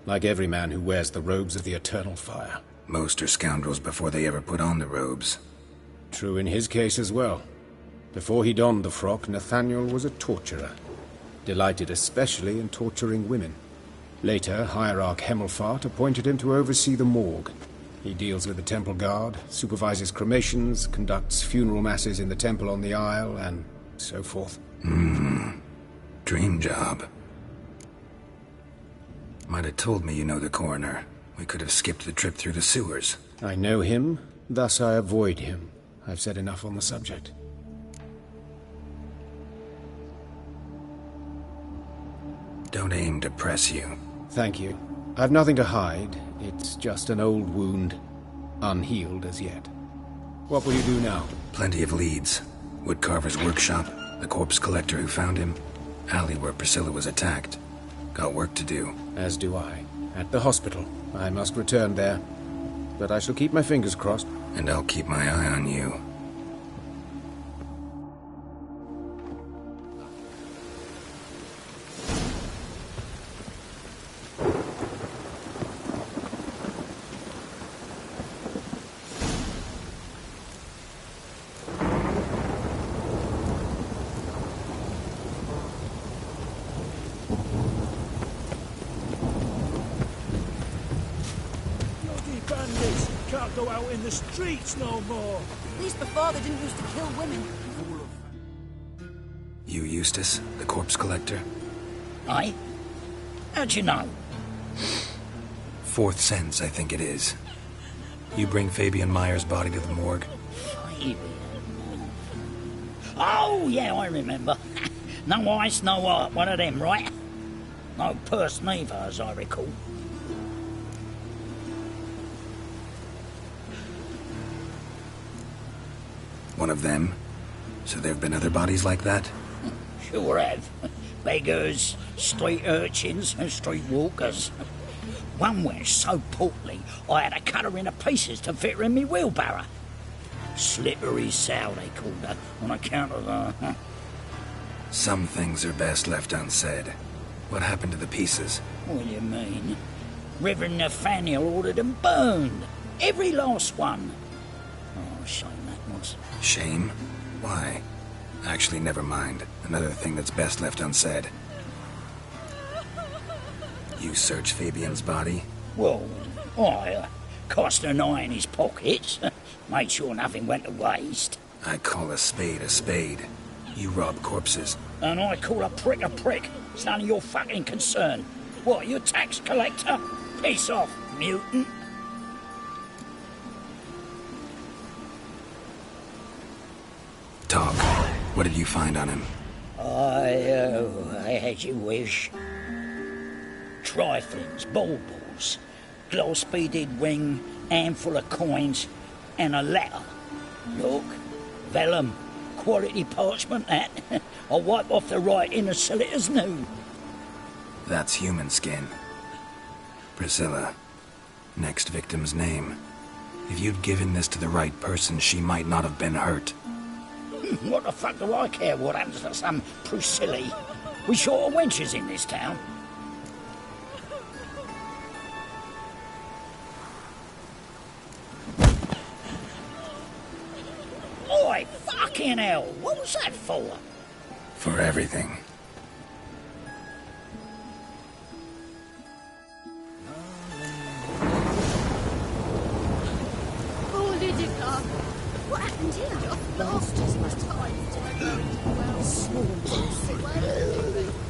Like every man who wears the robes of the Eternal Fire. Most are scoundrels before they ever put on the robes. True in his case as well. Before he donned the frock, Nathaniel was a torturer, delighted especially in torturing women. Later, Hierarch Hemmelfart appointed him to oversee the morgue. He deals with the temple guard, supervises cremations, conducts funeral masses in the temple on the Isle, and so forth. Dream job. Might have told me you know the coroner. We could have skipped the trip through the sewers. I know him, thus I avoid him. I've said enough on the subject. Don't aim to press you. Thank you. I've nothing to hide. It's just an old wound, unhealed as yet. What will you do now? Plenty of leads. Woodcarver's workshop, the corpse collector who found him, alley where Priscilla was attacked. Got work to do. As do I. At the hospital. I must return there. But I shall keep my fingers crossed. And I'll keep my eye on you. Can't go out in the streets no more. At least before they didn't used to kill women. You Eustace, the corpse collector? Aye? How'd you know? Fourth sense, I think it is. You bring Fabian Meyer's body to the morgue? Fabian? Oh, yeah, I remember. No ice, no art, one of them, right? No purse neither, as I recall. One of them? So there have been other bodies like that? Sure have. Beggars, street urchins, and street walkers. One went so portly, I had to cut her into pieces to fit her in me wheelbarrow. Slippery sow, they called her, on account of the... Some things are best left unsaid. What happened to the pieces? What do you mean? Reverend Nathaniel ordered them burned. Every last one. Oh, shame that was. Shame? Why? Actually, never mind. Another thing that's best left unsaid. You searched Fabian's body? Well, I cast an eye in his pockets. Made sure nothing went to waste. I call a spade a spade. You rob corpses. And I call a prick a prick. It's none of your fucking concern. What, you tax collector? Piss off, mutant. Talk. What did you find on him? As you wish. Triflings, baubles, gloss-beaded ring, handful of coins, and a letter. Look, vellum, quality parchment, that. I'll wipe off the writing and sell it as new. That's human skin. Priscilla. Next victim's name. If you'd given this to the right person, she might not have been hurt. What the fuck do I care what happens to some Priscilla? We short of wenches in this town. Oi, fucking hell! What was that for? For everything. Oh, did you go? What happened here? Lost us must time to go well.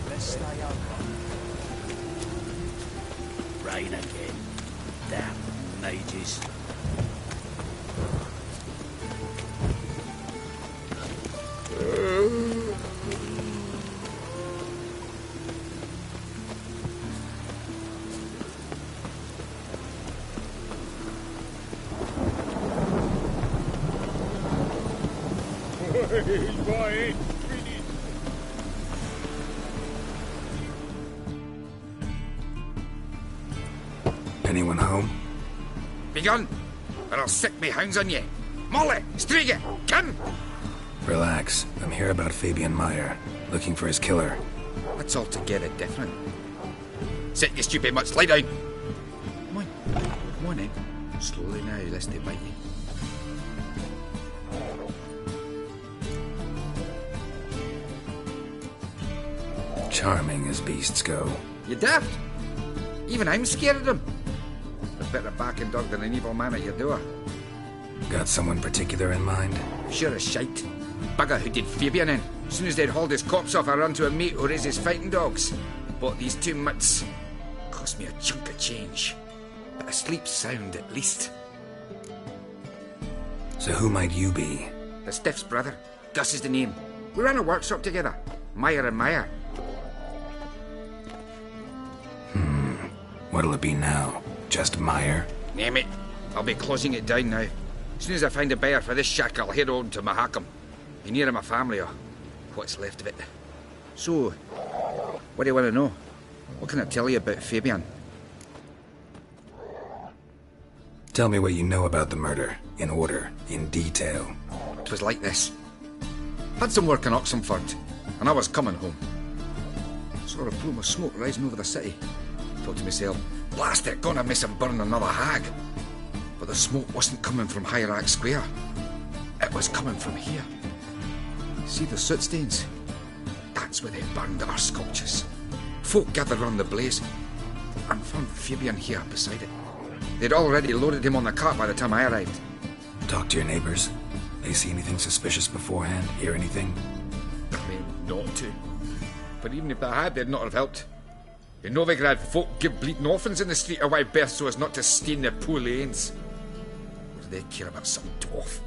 Let's stay over. Rain again. Damn mages. Anyone home? Begone, or I'll set me hounds on ye. Molly, Striga, come! Relax. I'm here about Fabian Meyer, looking for his killer. That's altogether different. Sit, you stupid mutts, lie down. Come on in. Slowly now, lest they bite you. Charming as beasts go. You daft? Even I'm scared of them. A better backing dog than an evil man at your door. Got someone particular in mind? Sure as shite. Bugger who did Fabian in. As soon as they'd hauled his corpse off, I run to a mate who raises fighting dogs. Bought these 2 mutts. Cost me a chunk of change. But I sleep sound at least. So who might you be? The Stiff's brother. Gus is the name. We ran a workshop together. Meyer and Meyer. What'll it be now? Just Meyer? Name it. I'll be closing it down now. As soon as I find a buyer for this shack, I'll head on to Mahakam. Be near my family, or what's left of it. So, what do you want to know? What can I tell you about Fabian? Tell me what you know about the murder, in order, in detail. It was like this. Had some work in Oxenford, and I was coming home. Saw a plume of smoke rising over the city. Thought to myself, blast it, gonna miss him burn another hag. But the smoke wasn't coming from Hierarch Square. It was coming from here. See the soot stains? That's where they burned our sculptures. Folk gathered round the blaze and found Fabian here beside it. They'd already loaded him on the cart by the time I arrived. Talk to your neighbors. They see anything suspicious beforehand? Hear anything? I mean, not to. But even if they had, they'd not have helped. In Novigrad, folk give bleating orphans in the street a wide berth so as not to stain their poor lanes. What do they care about some dwarf?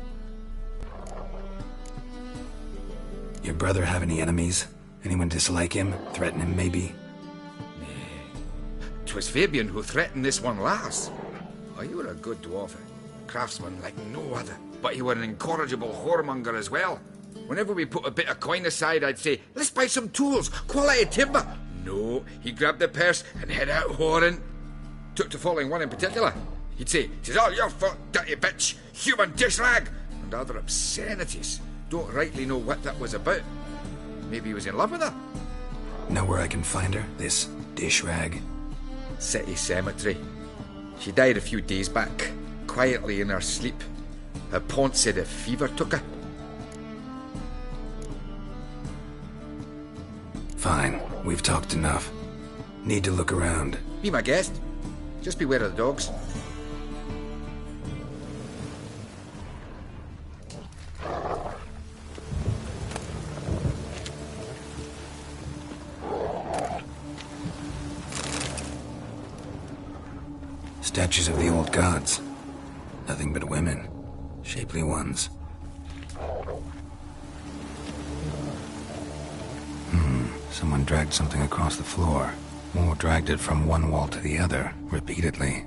Your brother have any enemies? Anyone dislike him? Threaten him, maybe? Nay. 'Twas Fabian who threatened this one last. Oh, you were a good dwarf. A craftsman like no other. But you were an incorrigible whoremonger as well. Whenever we put a bit of coin aside, I'd say, let's buy some tools, quality timber. No, he grabbed the purse and head out whoring. Took to following one in particular. He'd say, "'Tis all your fault, dirty bitch, human dish rag," and other obscenities. Don't rightly know what that was about. Maybe he was in love with her. Know where I can find her, this dish rag? City cemetery. She died a few days back, quietly in her sleep. Her pont said a fever took her. Fine, we've talked enough. Need to look around. Be my guest. Just beware of the dogs. Statues of the old gods. Nothing but women. Shapely ones. Someone dragged something across the floor. More dragged it from one wall to the other, repeatedly.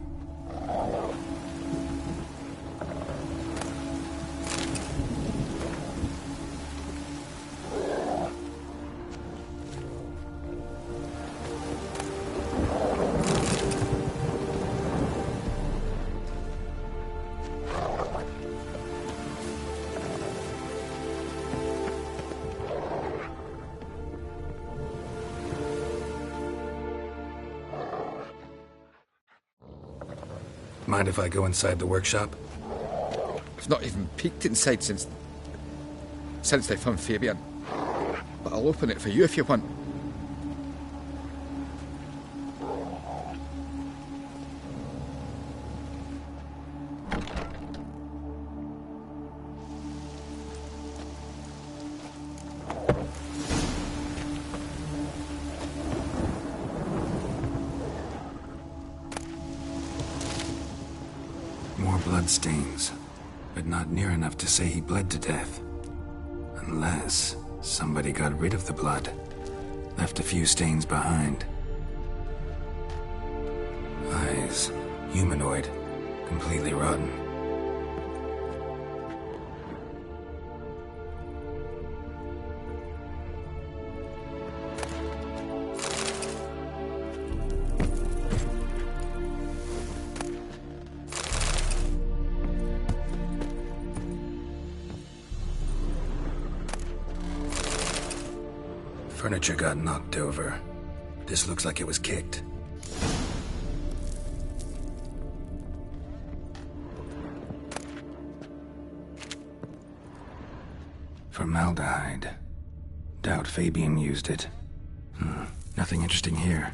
Mind if I go inside the workshop? It's not even peeked inside since they found Fabian. But I'll open it for you if you want. Bloodstains, but not near enough to say he bled to death. Unless somebody got rid of the blood, left a few stains behind. Eyes, humanoid, completely rotten. Furniture got knocked over. This looks like it was kicked. Formaldehyde. Doubt Fabian used it. Nothing interesting here.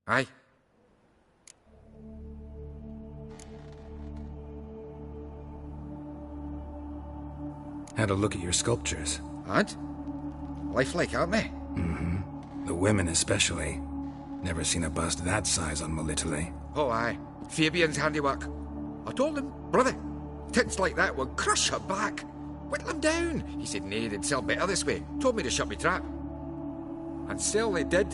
Aye. Had a look at your sculptures. And? Lifelike, aren't they? Mm-hmm. The women especially. Never seen a bust that size on Melitele. Oh, aye. Fabian's handiwork. I told him, brother, tits like that will crush her back. Whittle him down. He said, nay, they'd sell better this way. Told me to shut me trap. And sell they did.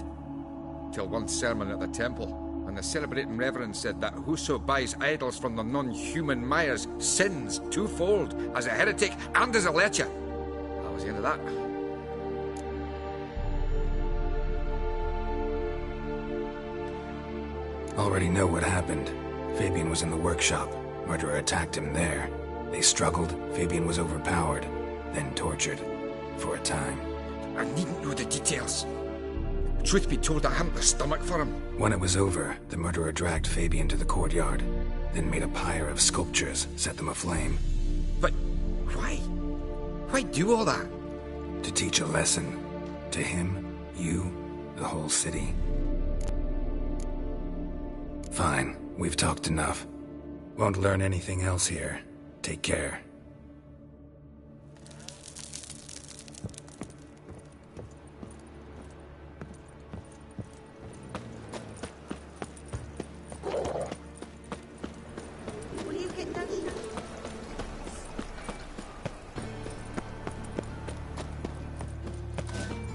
Till one sermon at the temple, and the celebrating reverend said that whoso buys idols from the non-human Myers sins twofold, as a heretic and as a lecher. That was the end of that. Already know what happened. Fabian was in the workshop. Murderer attacked him there. They struggled. Fabian was overpowered, then tortured. For a time. I needn't know the details. Truth be told, I hadn't the stomach for him. When it was over, the murderer dragged Fabian to the courtyard, then made a pyre of sculptures, set them aflame. But why? Why do all that? To teach a lesson. To him, you, the whole city. Fine, we've talked enough. Won't learn anything else here. Take care.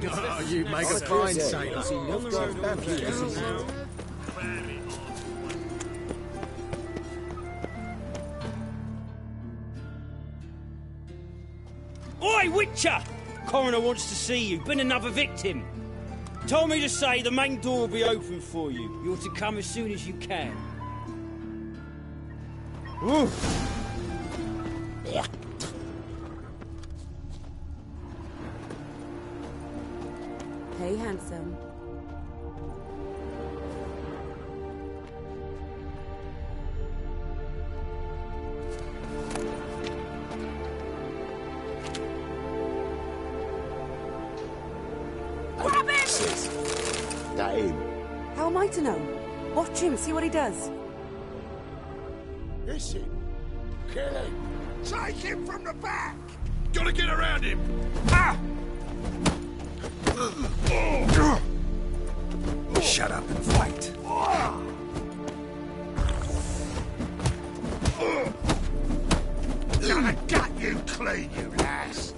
Oh, you make a fine sailor. Oi, Witcher! Coroner wants to see you. Been another victim. Told me to say the main door will be open for you. You're to come as soon as you can. Ooh. Hey, handsome. Grab him! Damn. How am I to know? Watch him, see what he does. Hit him. Kill him. Take him from the back! Gotta get around him. Ah! Shut up and fight. Gonna gut you clean, you lass!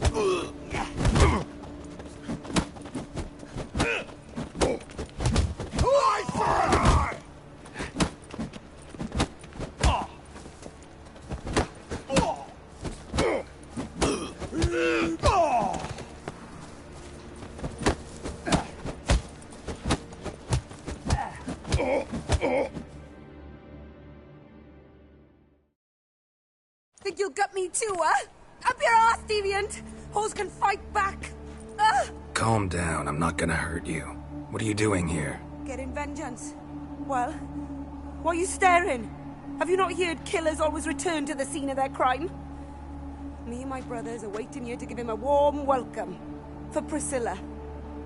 Eye for an eye! Think you'll gut me too, huh? Up your ass, deviant! Hoes can fight back! Calm down, I'm not gonna hurt you. What are you doing here? Getting vengeance. Well, why are you staring? Have you not heard killers always return to the scene of their crime? Me and my brothers are waiting here to give him a warm welcome. For Priscilla.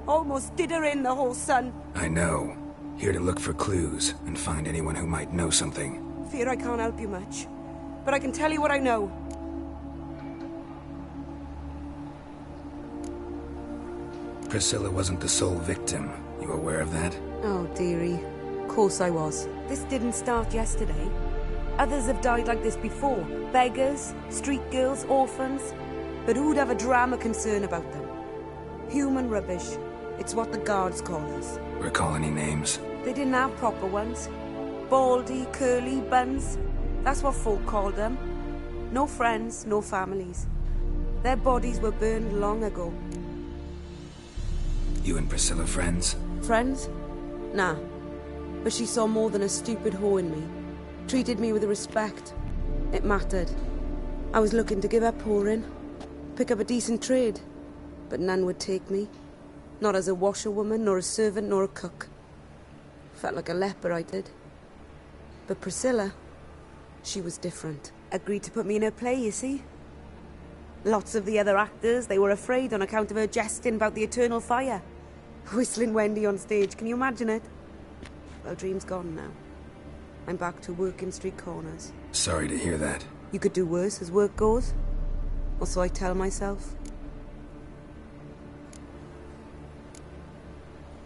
Almost did her in, the whole son. I know. Here to look for clues and find anyone who might know something. Fear I can't help you much. But I can tell you what I know. Priscilla wasn't the sole victim. You aware of that? Oh, dearie. Of course I was. This didn't start yesterday. Others have died like this before. Beggars, street girls, orphans. But who'd have a drama concern about them? Human rubbish. It's what the guards call us. Recall any names? They didn't have proper ones. Baldy, curly, buns. That's what folk called them. No friends, no families. Their bodies were burned long ago. You and Priscilla friends? Friends? Nah. But she saw more than a stupid whore in me. Treated me with respect. It mattered. I was looking to give up whoring. Pick up a decent trade. But none would take me. Not as a washerwoman, nor a servant, nor a cook. Felt like a leper, I did. But Priscilla, she was different. Agreed to put me in her play, you see? Lots of the other actors, they were afraid on account of her jesting about the eternal fire. Whistling Wendy on stage, can you imagine it? Well, dream's gone now. I'm back to working street corners. Sorry to hear that. You could do worse as work goes. Or so I tell myself.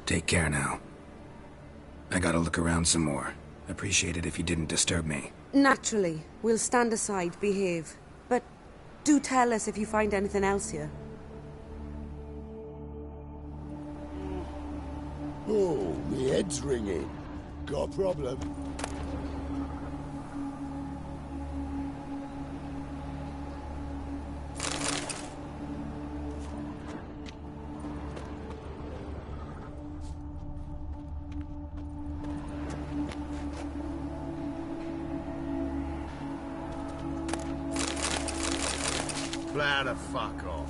Take care now. I gotta look around some more. Appreciate it if you didn't disturb me. Naturally. We'll stand aside, behave. But do tell us if you find anything else here. Oh, my head's ringing. Got a problem? Plow the fuck off.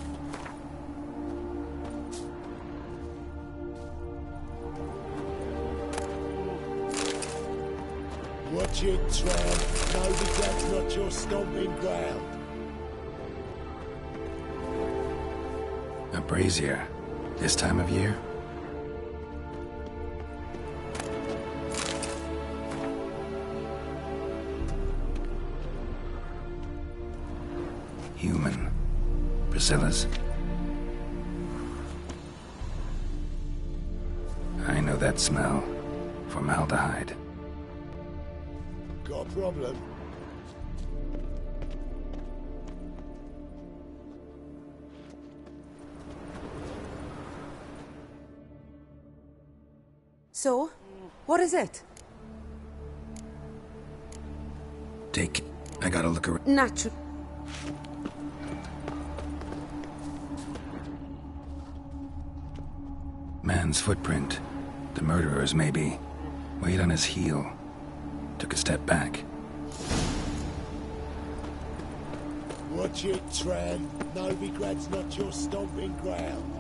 Watch it, tramp. No, that's not your stomping ground. A brazier. This time of year? Human. Priscilla's. I know that smell. Formaldehyde. Got a problem? So, what is it? I gotta look around. Natural. Man's footprint. The murderer's, maybe. Weight on his heel. Took a step back. Watch it, Tran. Novigrad's not your stomping ground.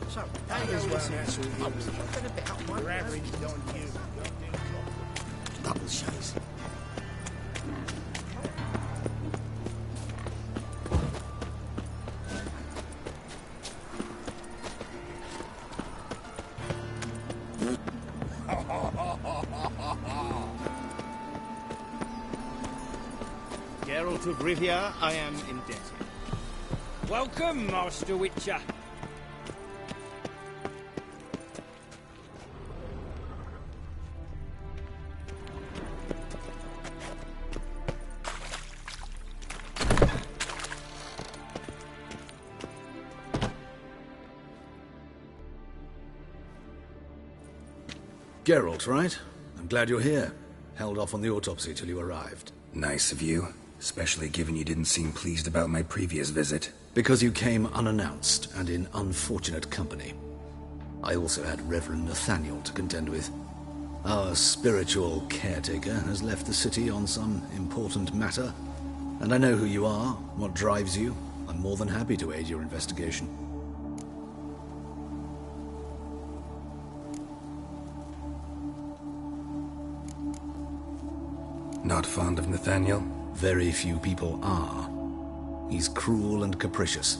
So, how do you Your average don't use double shows. Geralt of Rivia, I am indebted. Welcome, Master Witcher. Geralt, right? I'm glad you're here. Held off on the autopsy till you arrived. Nice of you, especially given you didn't seem pleased about my previous visit. Because you came unannounced and in unfortunate company. I also had Reverend Nathaniel to contend with. Our spiritual caretaker has left the city on some important matter, and I know who you are, what drives you. I'm more than happy to aid your investigation. Not fond of Nathaniel? Very few people are. He's cruel and capricious.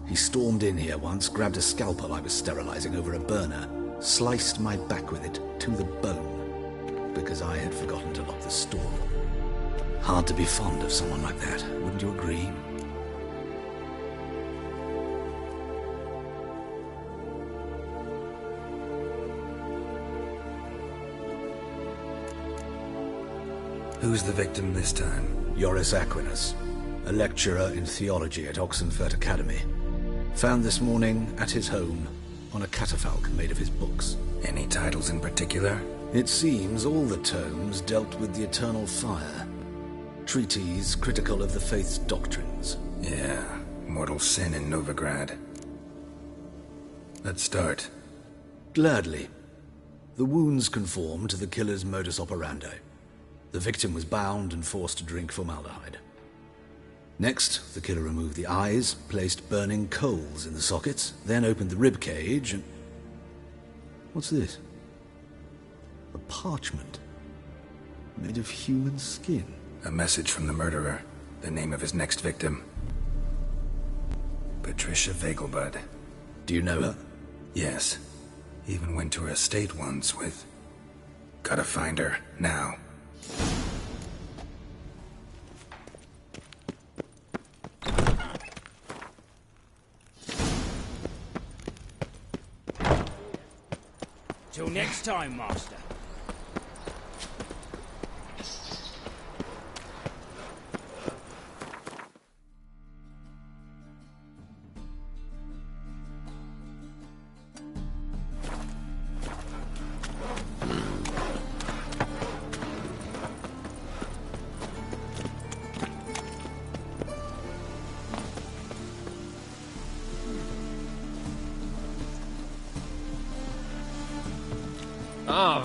He stormed in here once, grabbed a scalpel I was sterilizing over a burner, sliced my back with it to the bone, because I had forgotten to lock the store. Hard to be fond of someone like that, wouldn't you agree? Who's the victim this time? Joris Aquinas, a lecturer in theology at Oxenfurt Academy. Found this morning at his home on a catafalque made of his books. Any titles in particular? It seems all the tomes dealt with the eternal fire. Treatises critical of the faith's doctrines. Yeah, mortal sin in Novigrad. Let's start. Gladly. The wounds conform to the killer's modus operandi. The victim was bound and forced to drink formaldehyde. Next, the killer removed the eyes, placed burning coals in the sockets, then opened the rib cage and... What's this? A parchment. Made of human skin. A message from the murderer. The name of his next victim. Patricia Vegelbud. Do you know her? Yes. Even went to her estate once with... Gotta find her, now. Till next time, Master. Ah,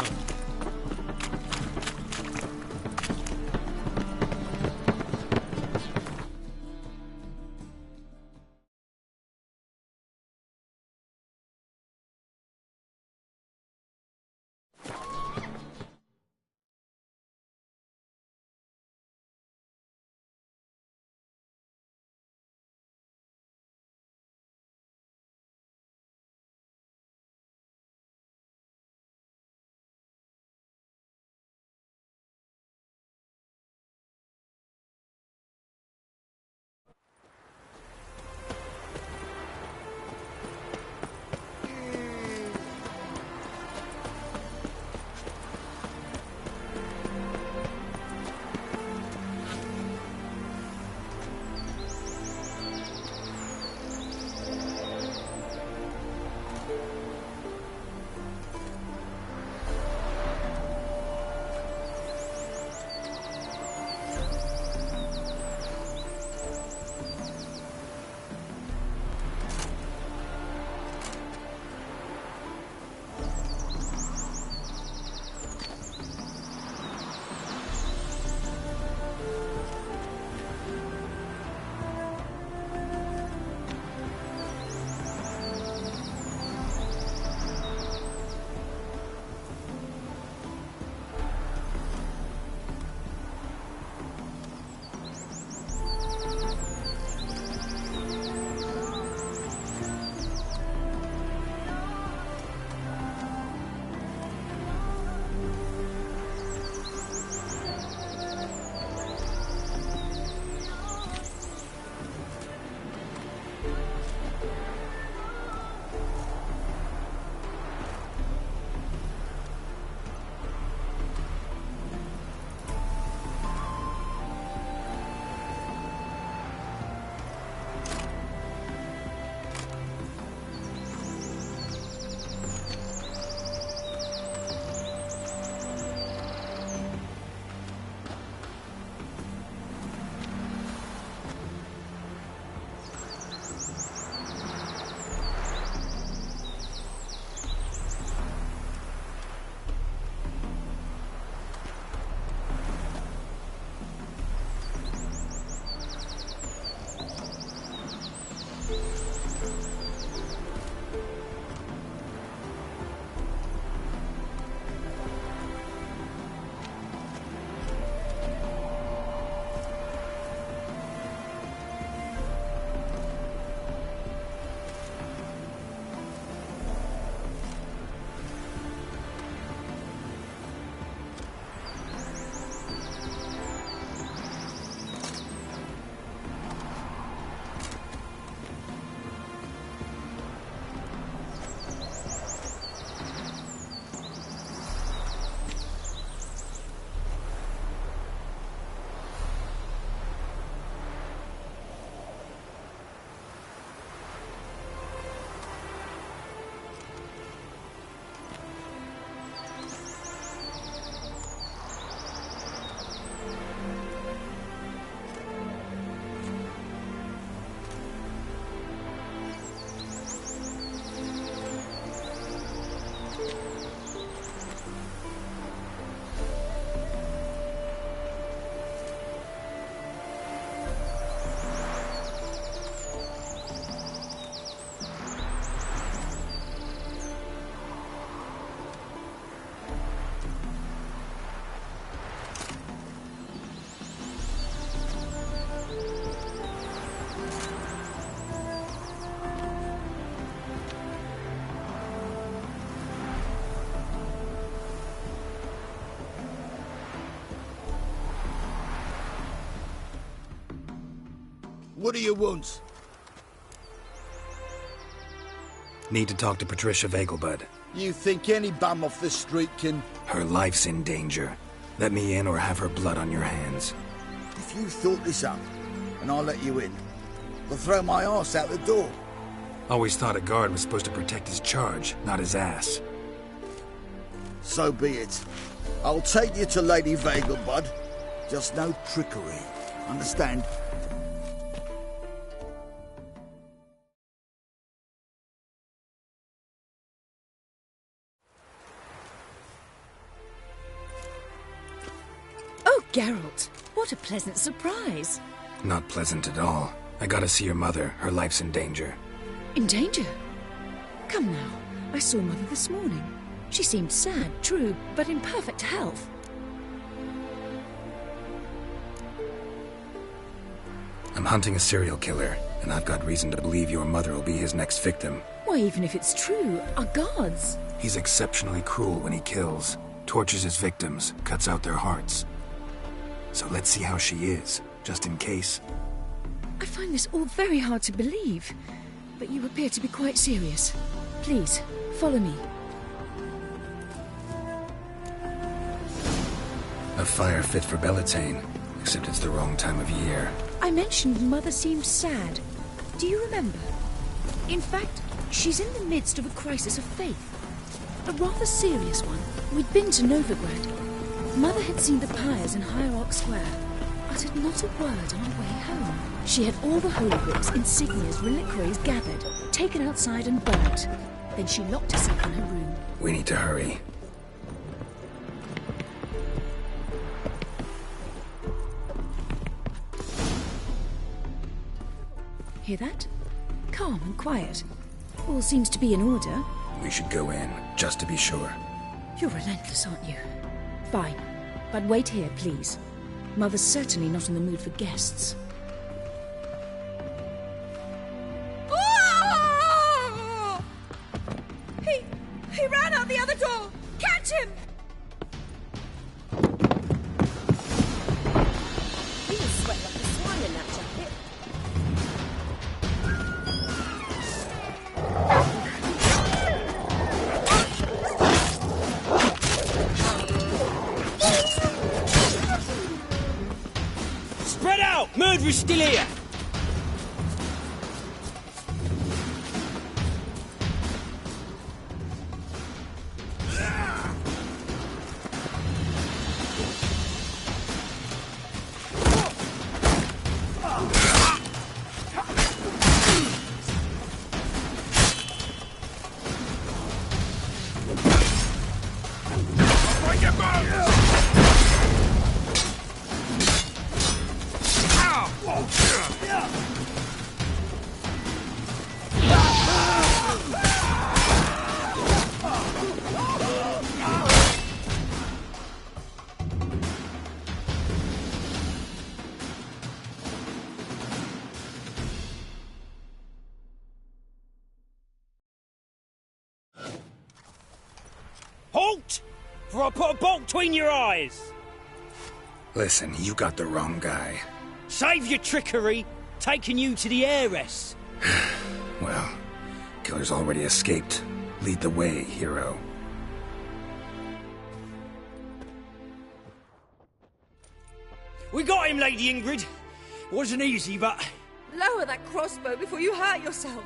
What do you want? Need to talk to Patricia Vegelbud. You think any bum off the street can... Her life's in danger. Let me in or have her blood on your hands. If you thought this up, and I'll let you in, I'll throw my arse out the door. Always thought a guard was supposed to protect his charge, not his ass. So be it. I'll take you to Lady Vegelbud. Just no trickery. Understand? Oh, Geralt, what a pleasant surprise. Not pleasant at all. I gotta see your mother. Her life's in danger. In danger? Come now, I saw Mother this morning. She seemed sad, true, but in perfect health. I'm hunting a serial killer, and I've got reason to believe your mother will be his next victim. Why, even if it's true, our gods. He's exceptionally cruel when he kills, tortures his victims, cuts out their hearts. So let's see how she is, just in case. I find this all very hard to believe, but you appear to be quite serious. Please, follow me. A fire fit for Bellatane, except it's the wrong time of year. I mentioned Mother seemed sad. Do you remember? In fact, she's in the midst of a crisis of faith. A rather serious one. We'd been to Novigrad. Mother had seen the pyres in Hierarch Square, uttered not a word on our way home. She had all the holy books, insignias, reliquaries gathered, taken outside and burnt. Then she locked herself in her room. We need to hurry. Hear that? Calm and quiet. All seems to be in order. We should go in, just to be sure. You're relentless, aren't you? Fine. But wait here, please. Mother's certainly not in the mood for guests. Oh! He ran out the other door! Catch him! He was sweat like a swine in that jacket. Spread out! Murderer's still here! Halt! For I put a bolt between your eyes! Listen, you got the wrong guy. Save your trickery, taking you to the heiress. Well, killer's already escaped. Lead the way, hero. We got him, Lady Ingrid. Wasn't easy, but... Lower that crossbow before you hurt yourself.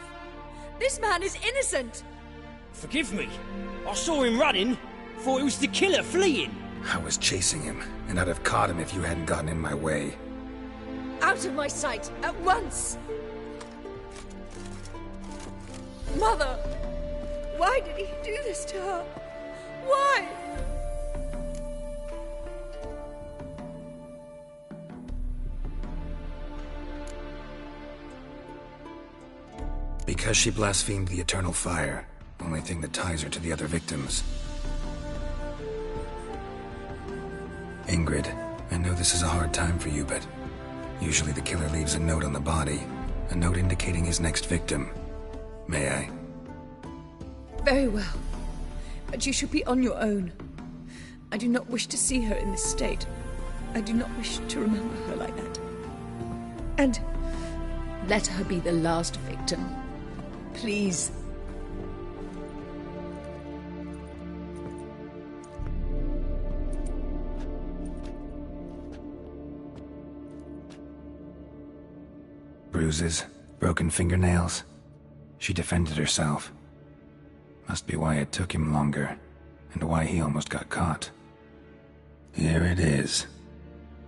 This man is innocent. Forgive me. I saw him running. Thought it was the killer fleeing. I was chasing him, and I'd have caught him if you hadn't gotten in my way. Out of my sight, at once! Mother! Why did he do this to her? Why? Because she blasphemed the eternal fire. Only thing that ties her to the other victims. Ingrid, I know this is a hard time for you, but usually the killer leaves a note on the body. A note indicating his next victim. May I? Very well. But you should be on your own. I do not wish to see her in this state. I do not wish to remember her like that. And let her be the last victim. Please. Bruises, broken fingernails. She defended herself. Must be why it took him longer, and why he almost got caught. Here it is.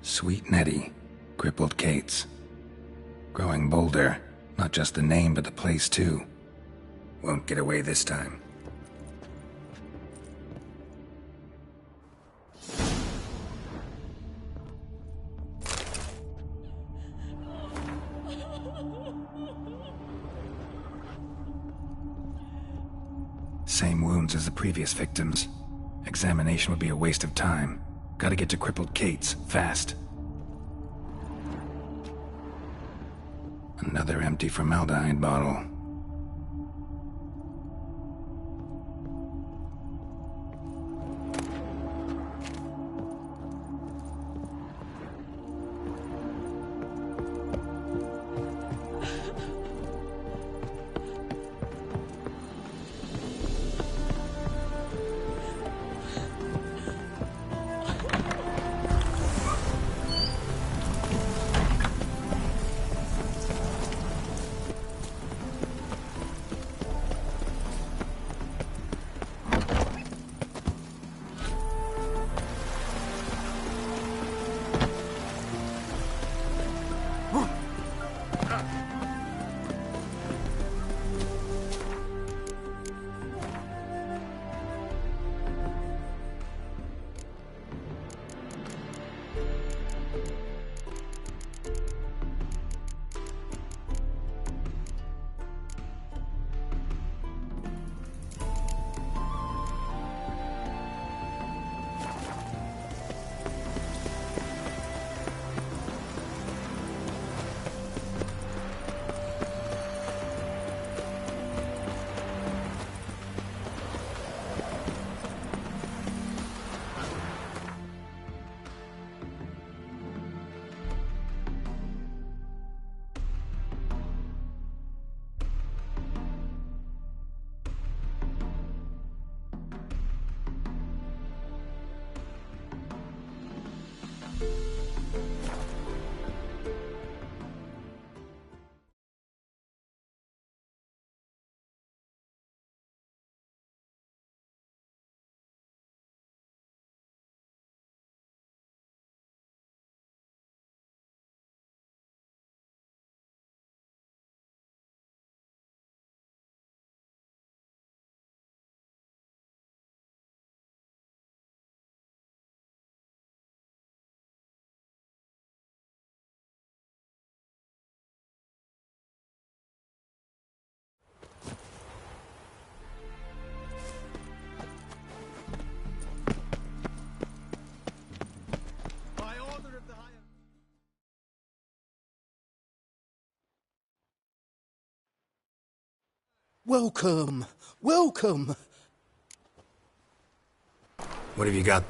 Sweet Nettie, crippled Kate's. Growing bolder, not just the name but the place too. Won't get away this time. Same wounds as the previous victims. Examination would be a waste of time. Gotta get to crippled Kate's, fast. Another empty formaldehyde bottle. Welcome! Welcome! What have you got?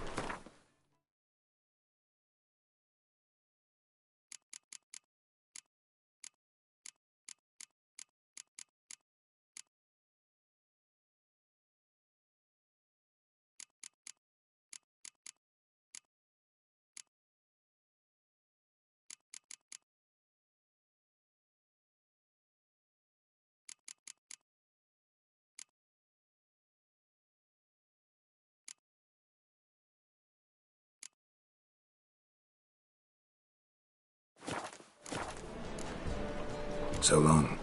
So long.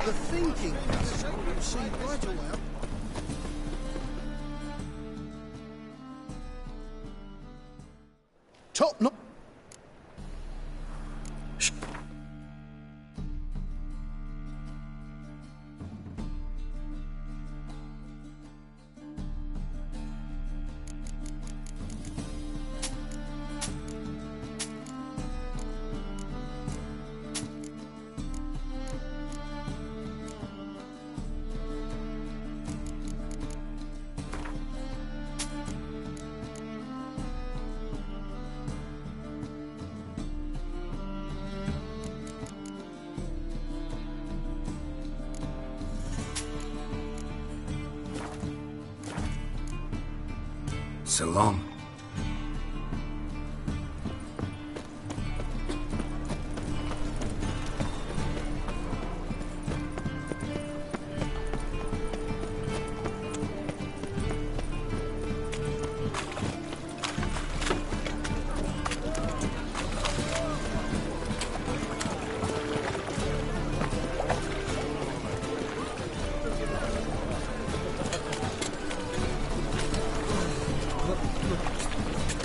The thinking is you see right away. Top notch. So long.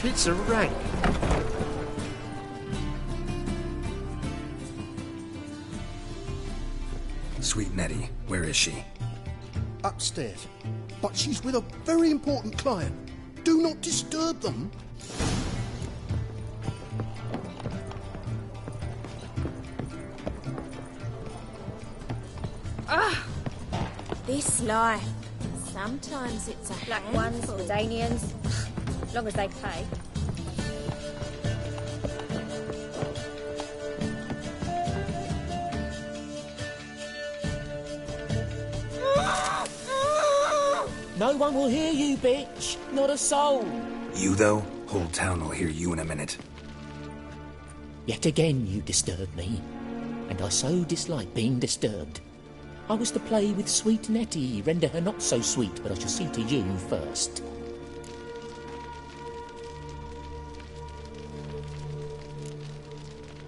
It's a rank. Sweet Nettie, where is she? Upstairs. But she's with a very important client. Do not disturb them. Ah! This life. Sometimes it's a black ones, Danians. As long as they pay. No one will hear you, bitch. Not a soul. You, though? Whole town will hear you in a minute. Yet again you disturb me, and I so dislike being disturbed. I was to play with sweet Nettie, render her not so sweet, but I shall see to you first.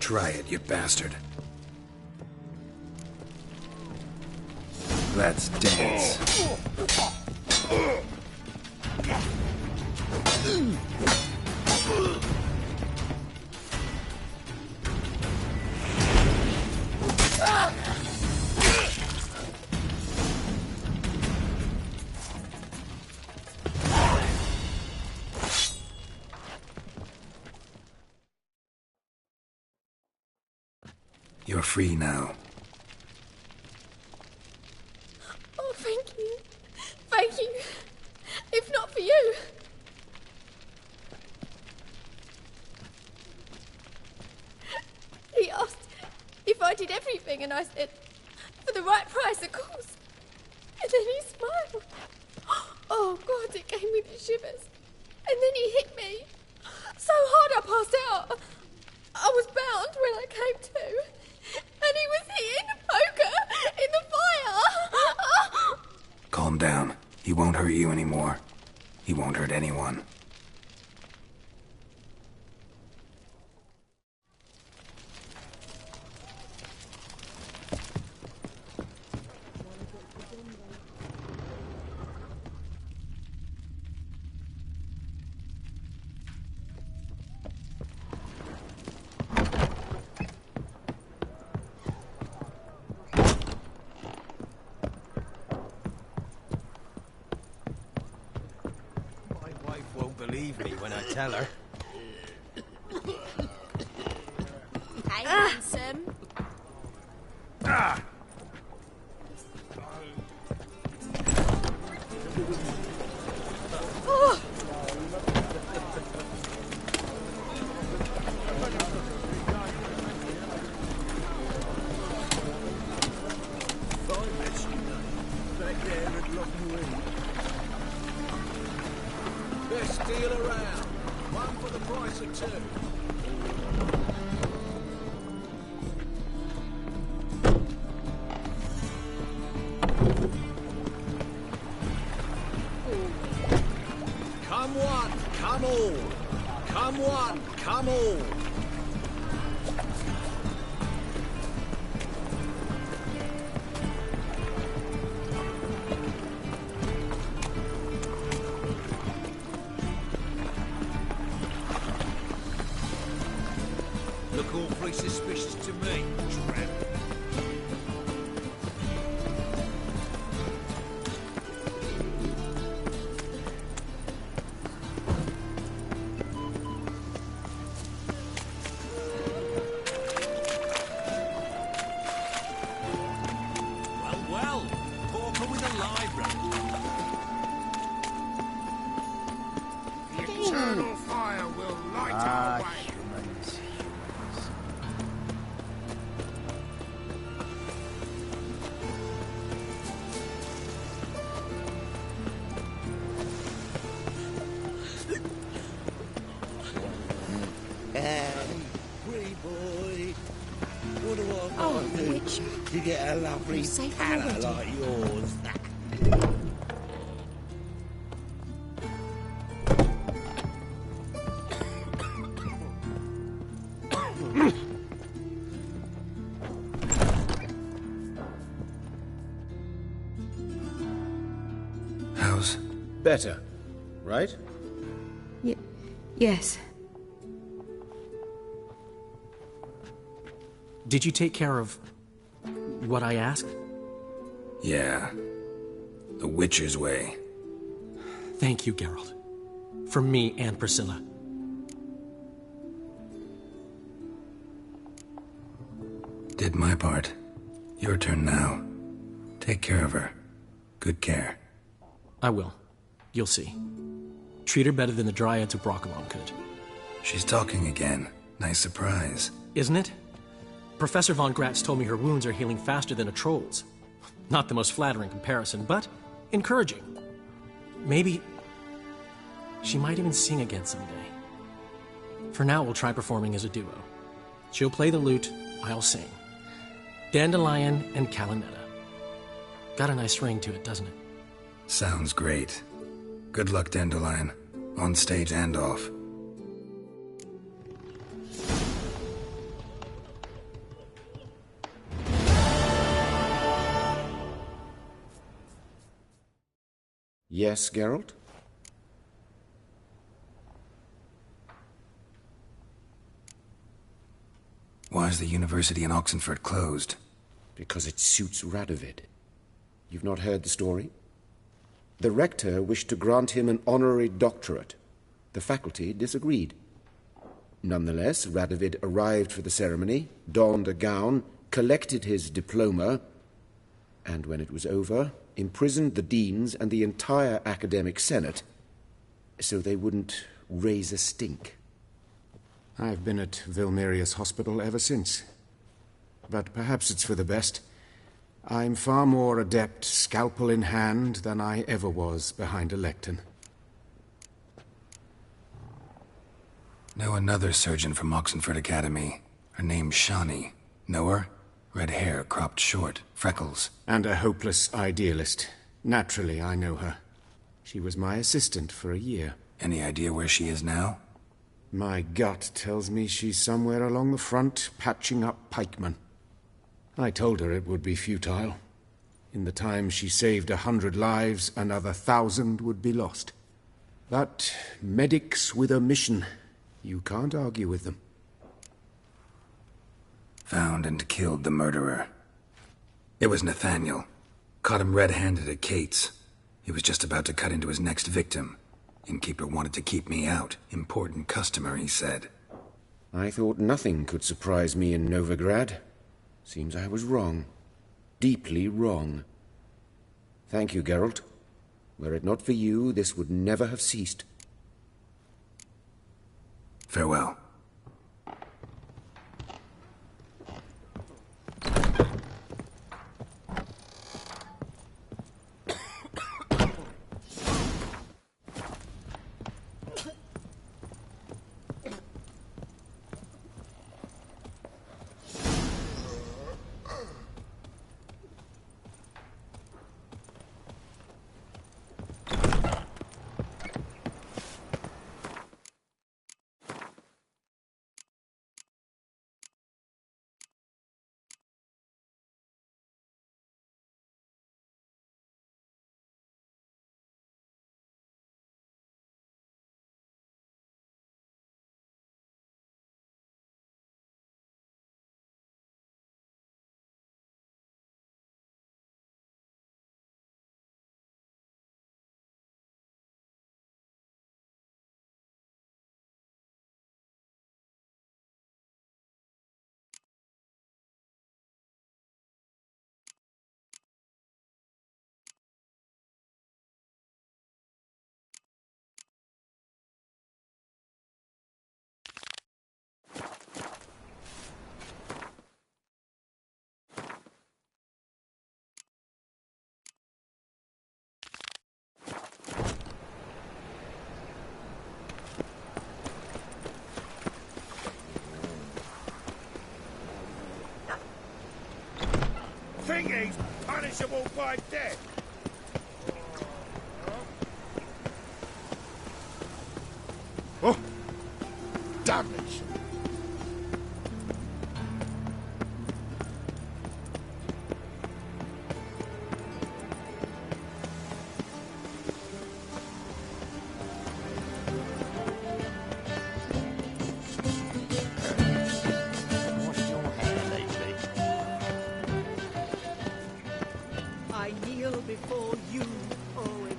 Try it, you bastard. Let's dance. You're free now. Oh, thank you. Thank you. If not for you. He asked if I did everything, and I said, for the right price, of course. And then he smiled. Oh, God, it gave me the shivers. And then he hit me. So hard I passed out. I was bound when I came to. And he was hitting the poker in the fire. Calm down. He won't hurt you anymore. He won't hurt anyone. Believe me when I tell her. Hey, handsome. Ah! Oh. Back there at Loch Marine. Best deal around. One for the price of two. Come one, come all. Come one, come all. Look awfully suspicious to me, tramp. Well, Porker with a library. The eternal fire will light our way. Pretty boy. What do I Oh, gotta do Witcher. to get a lovely You're safe palla already. like yours? How's... Better, right? Yes. Did you take care of what I asked? Yeah. The Witcher's way. Thank you, Geralt. For me and Priscilla. Did my part. Your turn now. Take care of her. Good care. I will. You'll see. Treat her better than the Dryads of Brokilon could. She's talking again. Nice surprise. Isn't it? Professor von Gratz told me her wounds are healing faster than a troll's. Not the most flattering comparison, but encouraging. Maybe she might even sing again someday. For now, we'll try performing as a duo. She'll play the lute, I'll sing. Dandelion and Calinetta. Got a nice ring to it, doesn't it? Sounds great. Good luck, Dandelion. On stage and off. Yes, Geralt? Why is the university in Oxenford closed? Because it suits Radovid. You've not heard the story? The rector wished to grant him an honorary doctorate. The faculty disagreed. Nonetheless, Radovid arrived for the ceremony, donned a gown, collected his diploma, and when it was over, imprisoned the deans and the entire academic senate so they wouldn't raise a stink. I've been at Vilmerius Hospital ever since. But perhaps it's for the best. I'm far more adept, scalpel in hand, than I ever was behind a lectern. Know another surgeon from Oxenford Academy. Her name's Shani. Know her? Red hair, cropped short, freckles. And a hopeless idealist. Naturally, I know her. She was my assistant for a year. Any idea where she is now? My gut tells me she's somewhere along the front, patching up pikemen. I told her it would be futile. In the time she saved 100 lives, another 1,000 would be lost. But medics with a mission, you can't argue with them. Found and killed the murderer. It was Nathaniel. Caught him red-handed at Kate's. He was just about to cut into his next victim. Innkeeper wanted to keep me out. Important customer, he said. I thought nothing could surprise me in Novigrad. Seems I was wrong. Deeply wrong. Thank you, Geralt. Were it not for you, this would never have ceased. Farewell. all by death. Oh, damnation. I kneel before you, Owen.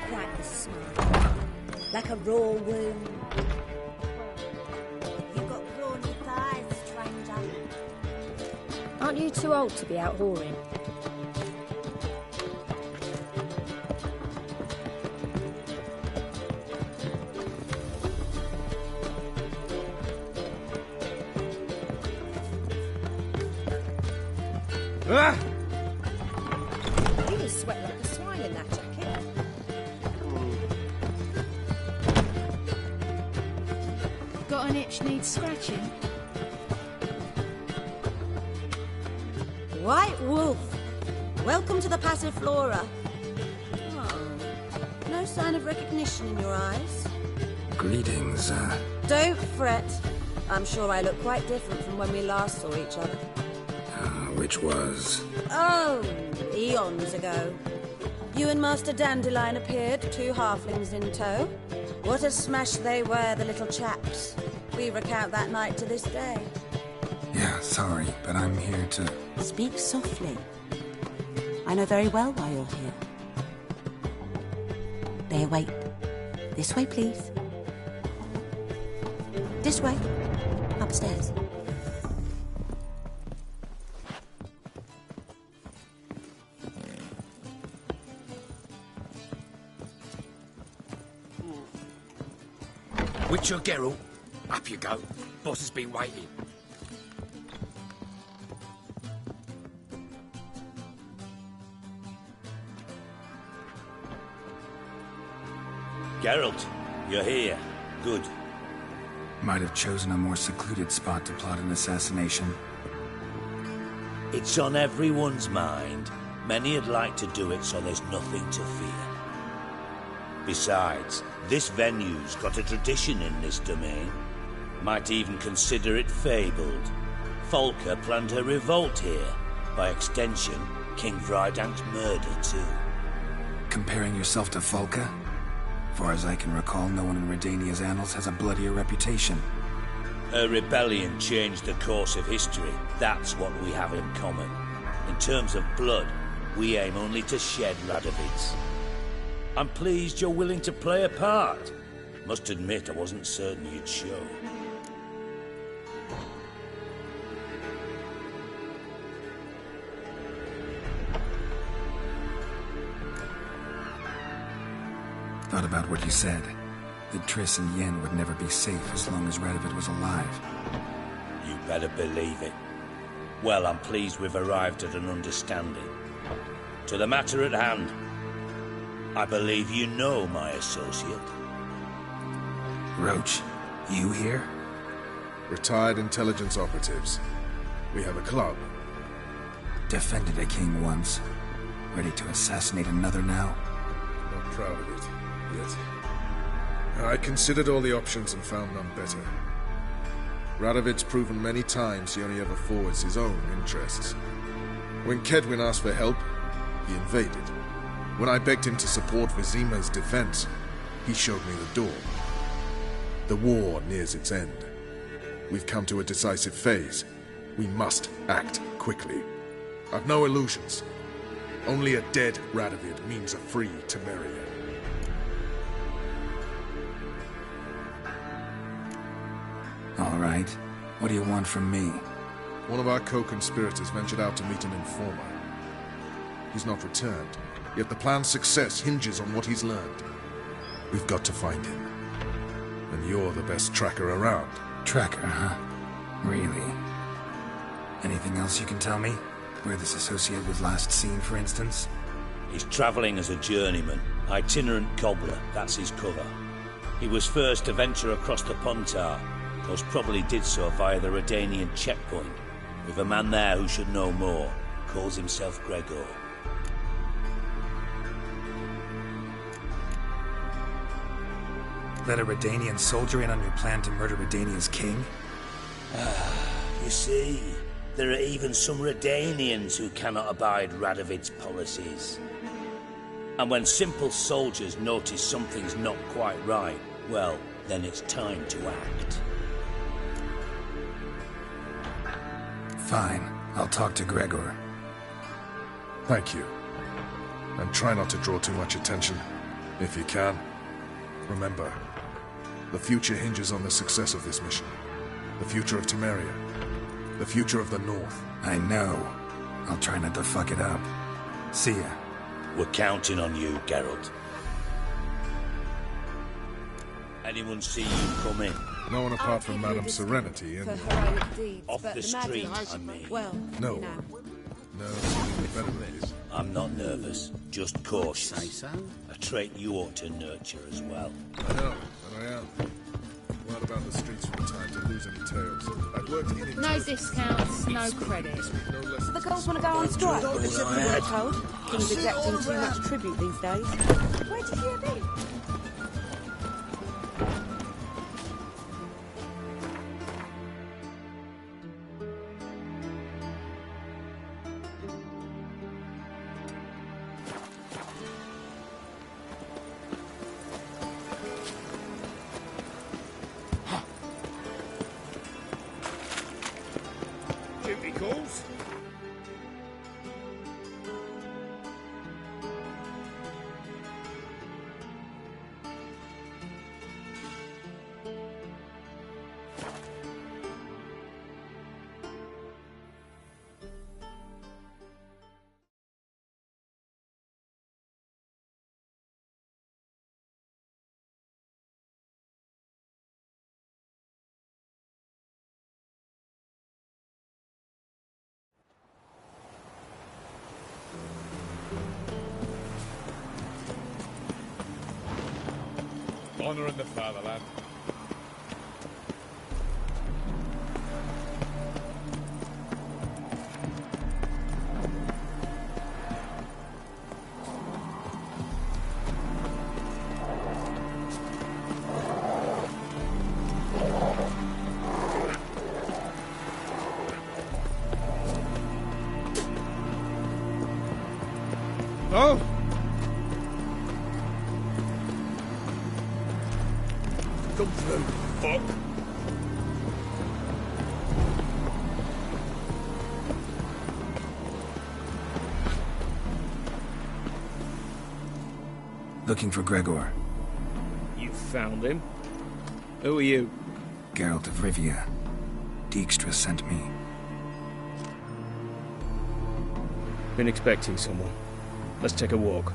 Quite the smile. Like a raw wound. You've got brawny thighs, stranger. Aren't you too old to be out whoring? Ah! You sweat like a swine in that jacket. Got an itch needs scratching? White Wolf, welcome to the Passiflora. Oh, no sign of recognition in your eyes. Greetings, Don't fret. I'm sure I look quite different from when we last saw each other. which was... Oh, eons ago. You and Master Dandelion appeared, 2 halflings in tow. What a smash they were, the little chaps. We recount that night to this day. Yeah, sorry, but I'm here to... Speak softly. I know very well why you're here. They await. This way, please. This way. Upstairs. Witcher Geralt, up you go. Boss has been waiting. Geralt, you're here. Good. Might have chosen a more secluded spot to plot an assassination. It's on everyone's mind. Many'd like to do it so there's nothing to fear. Besides, this venue's got a tradition in this domain. Might even consider it fabled. Folka planned her revolt here. By extension, King Vrydank's murder too. Comparing yourself to Folka? Far as I can recall, no one in Redania's annals has a bloodier reputation. Her rebellion changed the course of history. That's what we have in common. In terms of blood, we aim only to shed Radovid's. I'm pleased you're willing to play a part. Must admit, I wasn't certain you'd show. Thought about what you said. That Triss and Yen would never be safe as long as Radovid was alive. You better believe it. Well, I'm pleased we've arrived at an understanding. To the matter at hand, I believe you know my associate. Roach, you here? Retired intelligence operatives. We have a club. Defended a king once. Ready to assassinate another now? Not proud of it, yet. I considered all the options and found none better. Radovid's proven many times he only ever forwards his own interests. When Kedwin asked for help, he invaded. When I begged him to support Vizima's defense, he showed me the door. The war nears its end. We've come to a decisive phase. We must act quickly. I've no illusions. Only a dead Radovid means a free Temeria. All right. What do you want from me? One of our co-conspirators ventured out to meet an informer. He's not returned, yet the plan's success hinges on what he's learned. We've got to find him. And you're the best tracker around. Tracker, huh? Really? Anything else you can tell me? Where this associate was last seen, for instance? He's travelling as a journeyman. Itinerant cobbler, that's his cover. He was first to venture across the Pontar. Most probably did so via the Redanian checkpoint, with a man there who should know more. Calls himself Gregor. Let a Redanian soldier in on your plan to murder Redania's king? You see, there are even some Redanians who cannot abide Radovid's policies. And when simple soldiers notice something's not quite right, well, then it's time to act. Fine. I'll talk to Gregor. Thank you. And try not to draw too much attention, if you can. Remember, the future hinges on the success of this mission. The future of Temeria. The future of the North. I know. I'll try not to fuck it up. See ya. We're counting on you, Geralt. Anyone see you come in? No one apart from Madame Serenity and... Off the street, I mean. Well, no. you know. No, better than this. I'm not nervous, just cautious. A trait you ought to nurture as well. I know, and I am. What about the streets from the time to lose any tails? I've worked in... No discounts, no credit. So the girls want to go on strike? We were told. King's exacting too much tribute these days. Where did you hear me? Duty calls. Honor in the fatherland. Oh! Come through, fuck. Looking for Gregor. You found him? Who are you? Geralt of Rivia. Dijkstra sent me. Been expecting someone. Let's take a walk.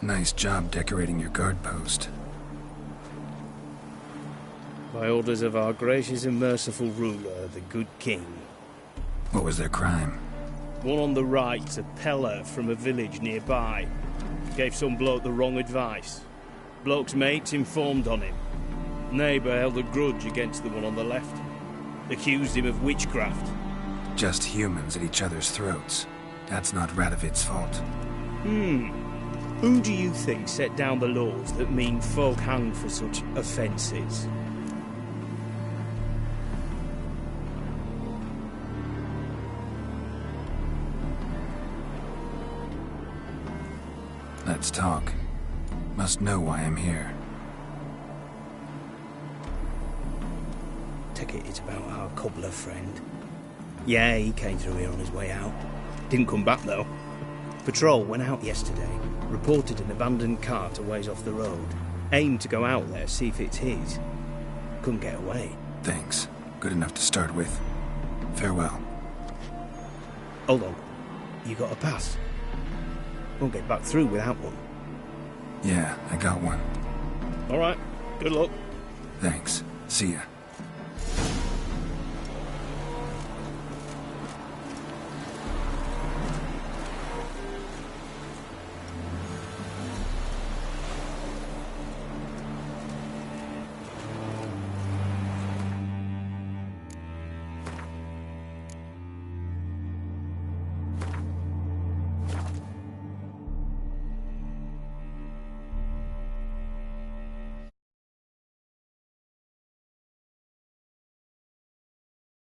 Nice job decorating your guard post. By orders of our gracious and merciful ruler, the good king. What was their crime? One on the right, a peller from a village nearby. Gave some bloke the wrong advice. Bloke's mates informed on him. Neighbour held a grudge against the one on the left. Accused him of witchcraft. Just humans at each other's throats. That's not Radovid's fault. Who do you think set down the laws that mean folk hang for such offences? Let's talk. Must know why I'm here. Take it it's about our cobbler friend. Yeah, he came through here on his way out. Didn't come back, though. Patrol went out yesterday, reported an abandoned cart a ways off the road. Aimed to go out there, see if it's his. Couldn't get away. Thanks. Good enough to start with. Farewell. Hold on. You got a pass? Won't get back through without one. Yeah, I got one. All right. Good luck. Thanks. See ya.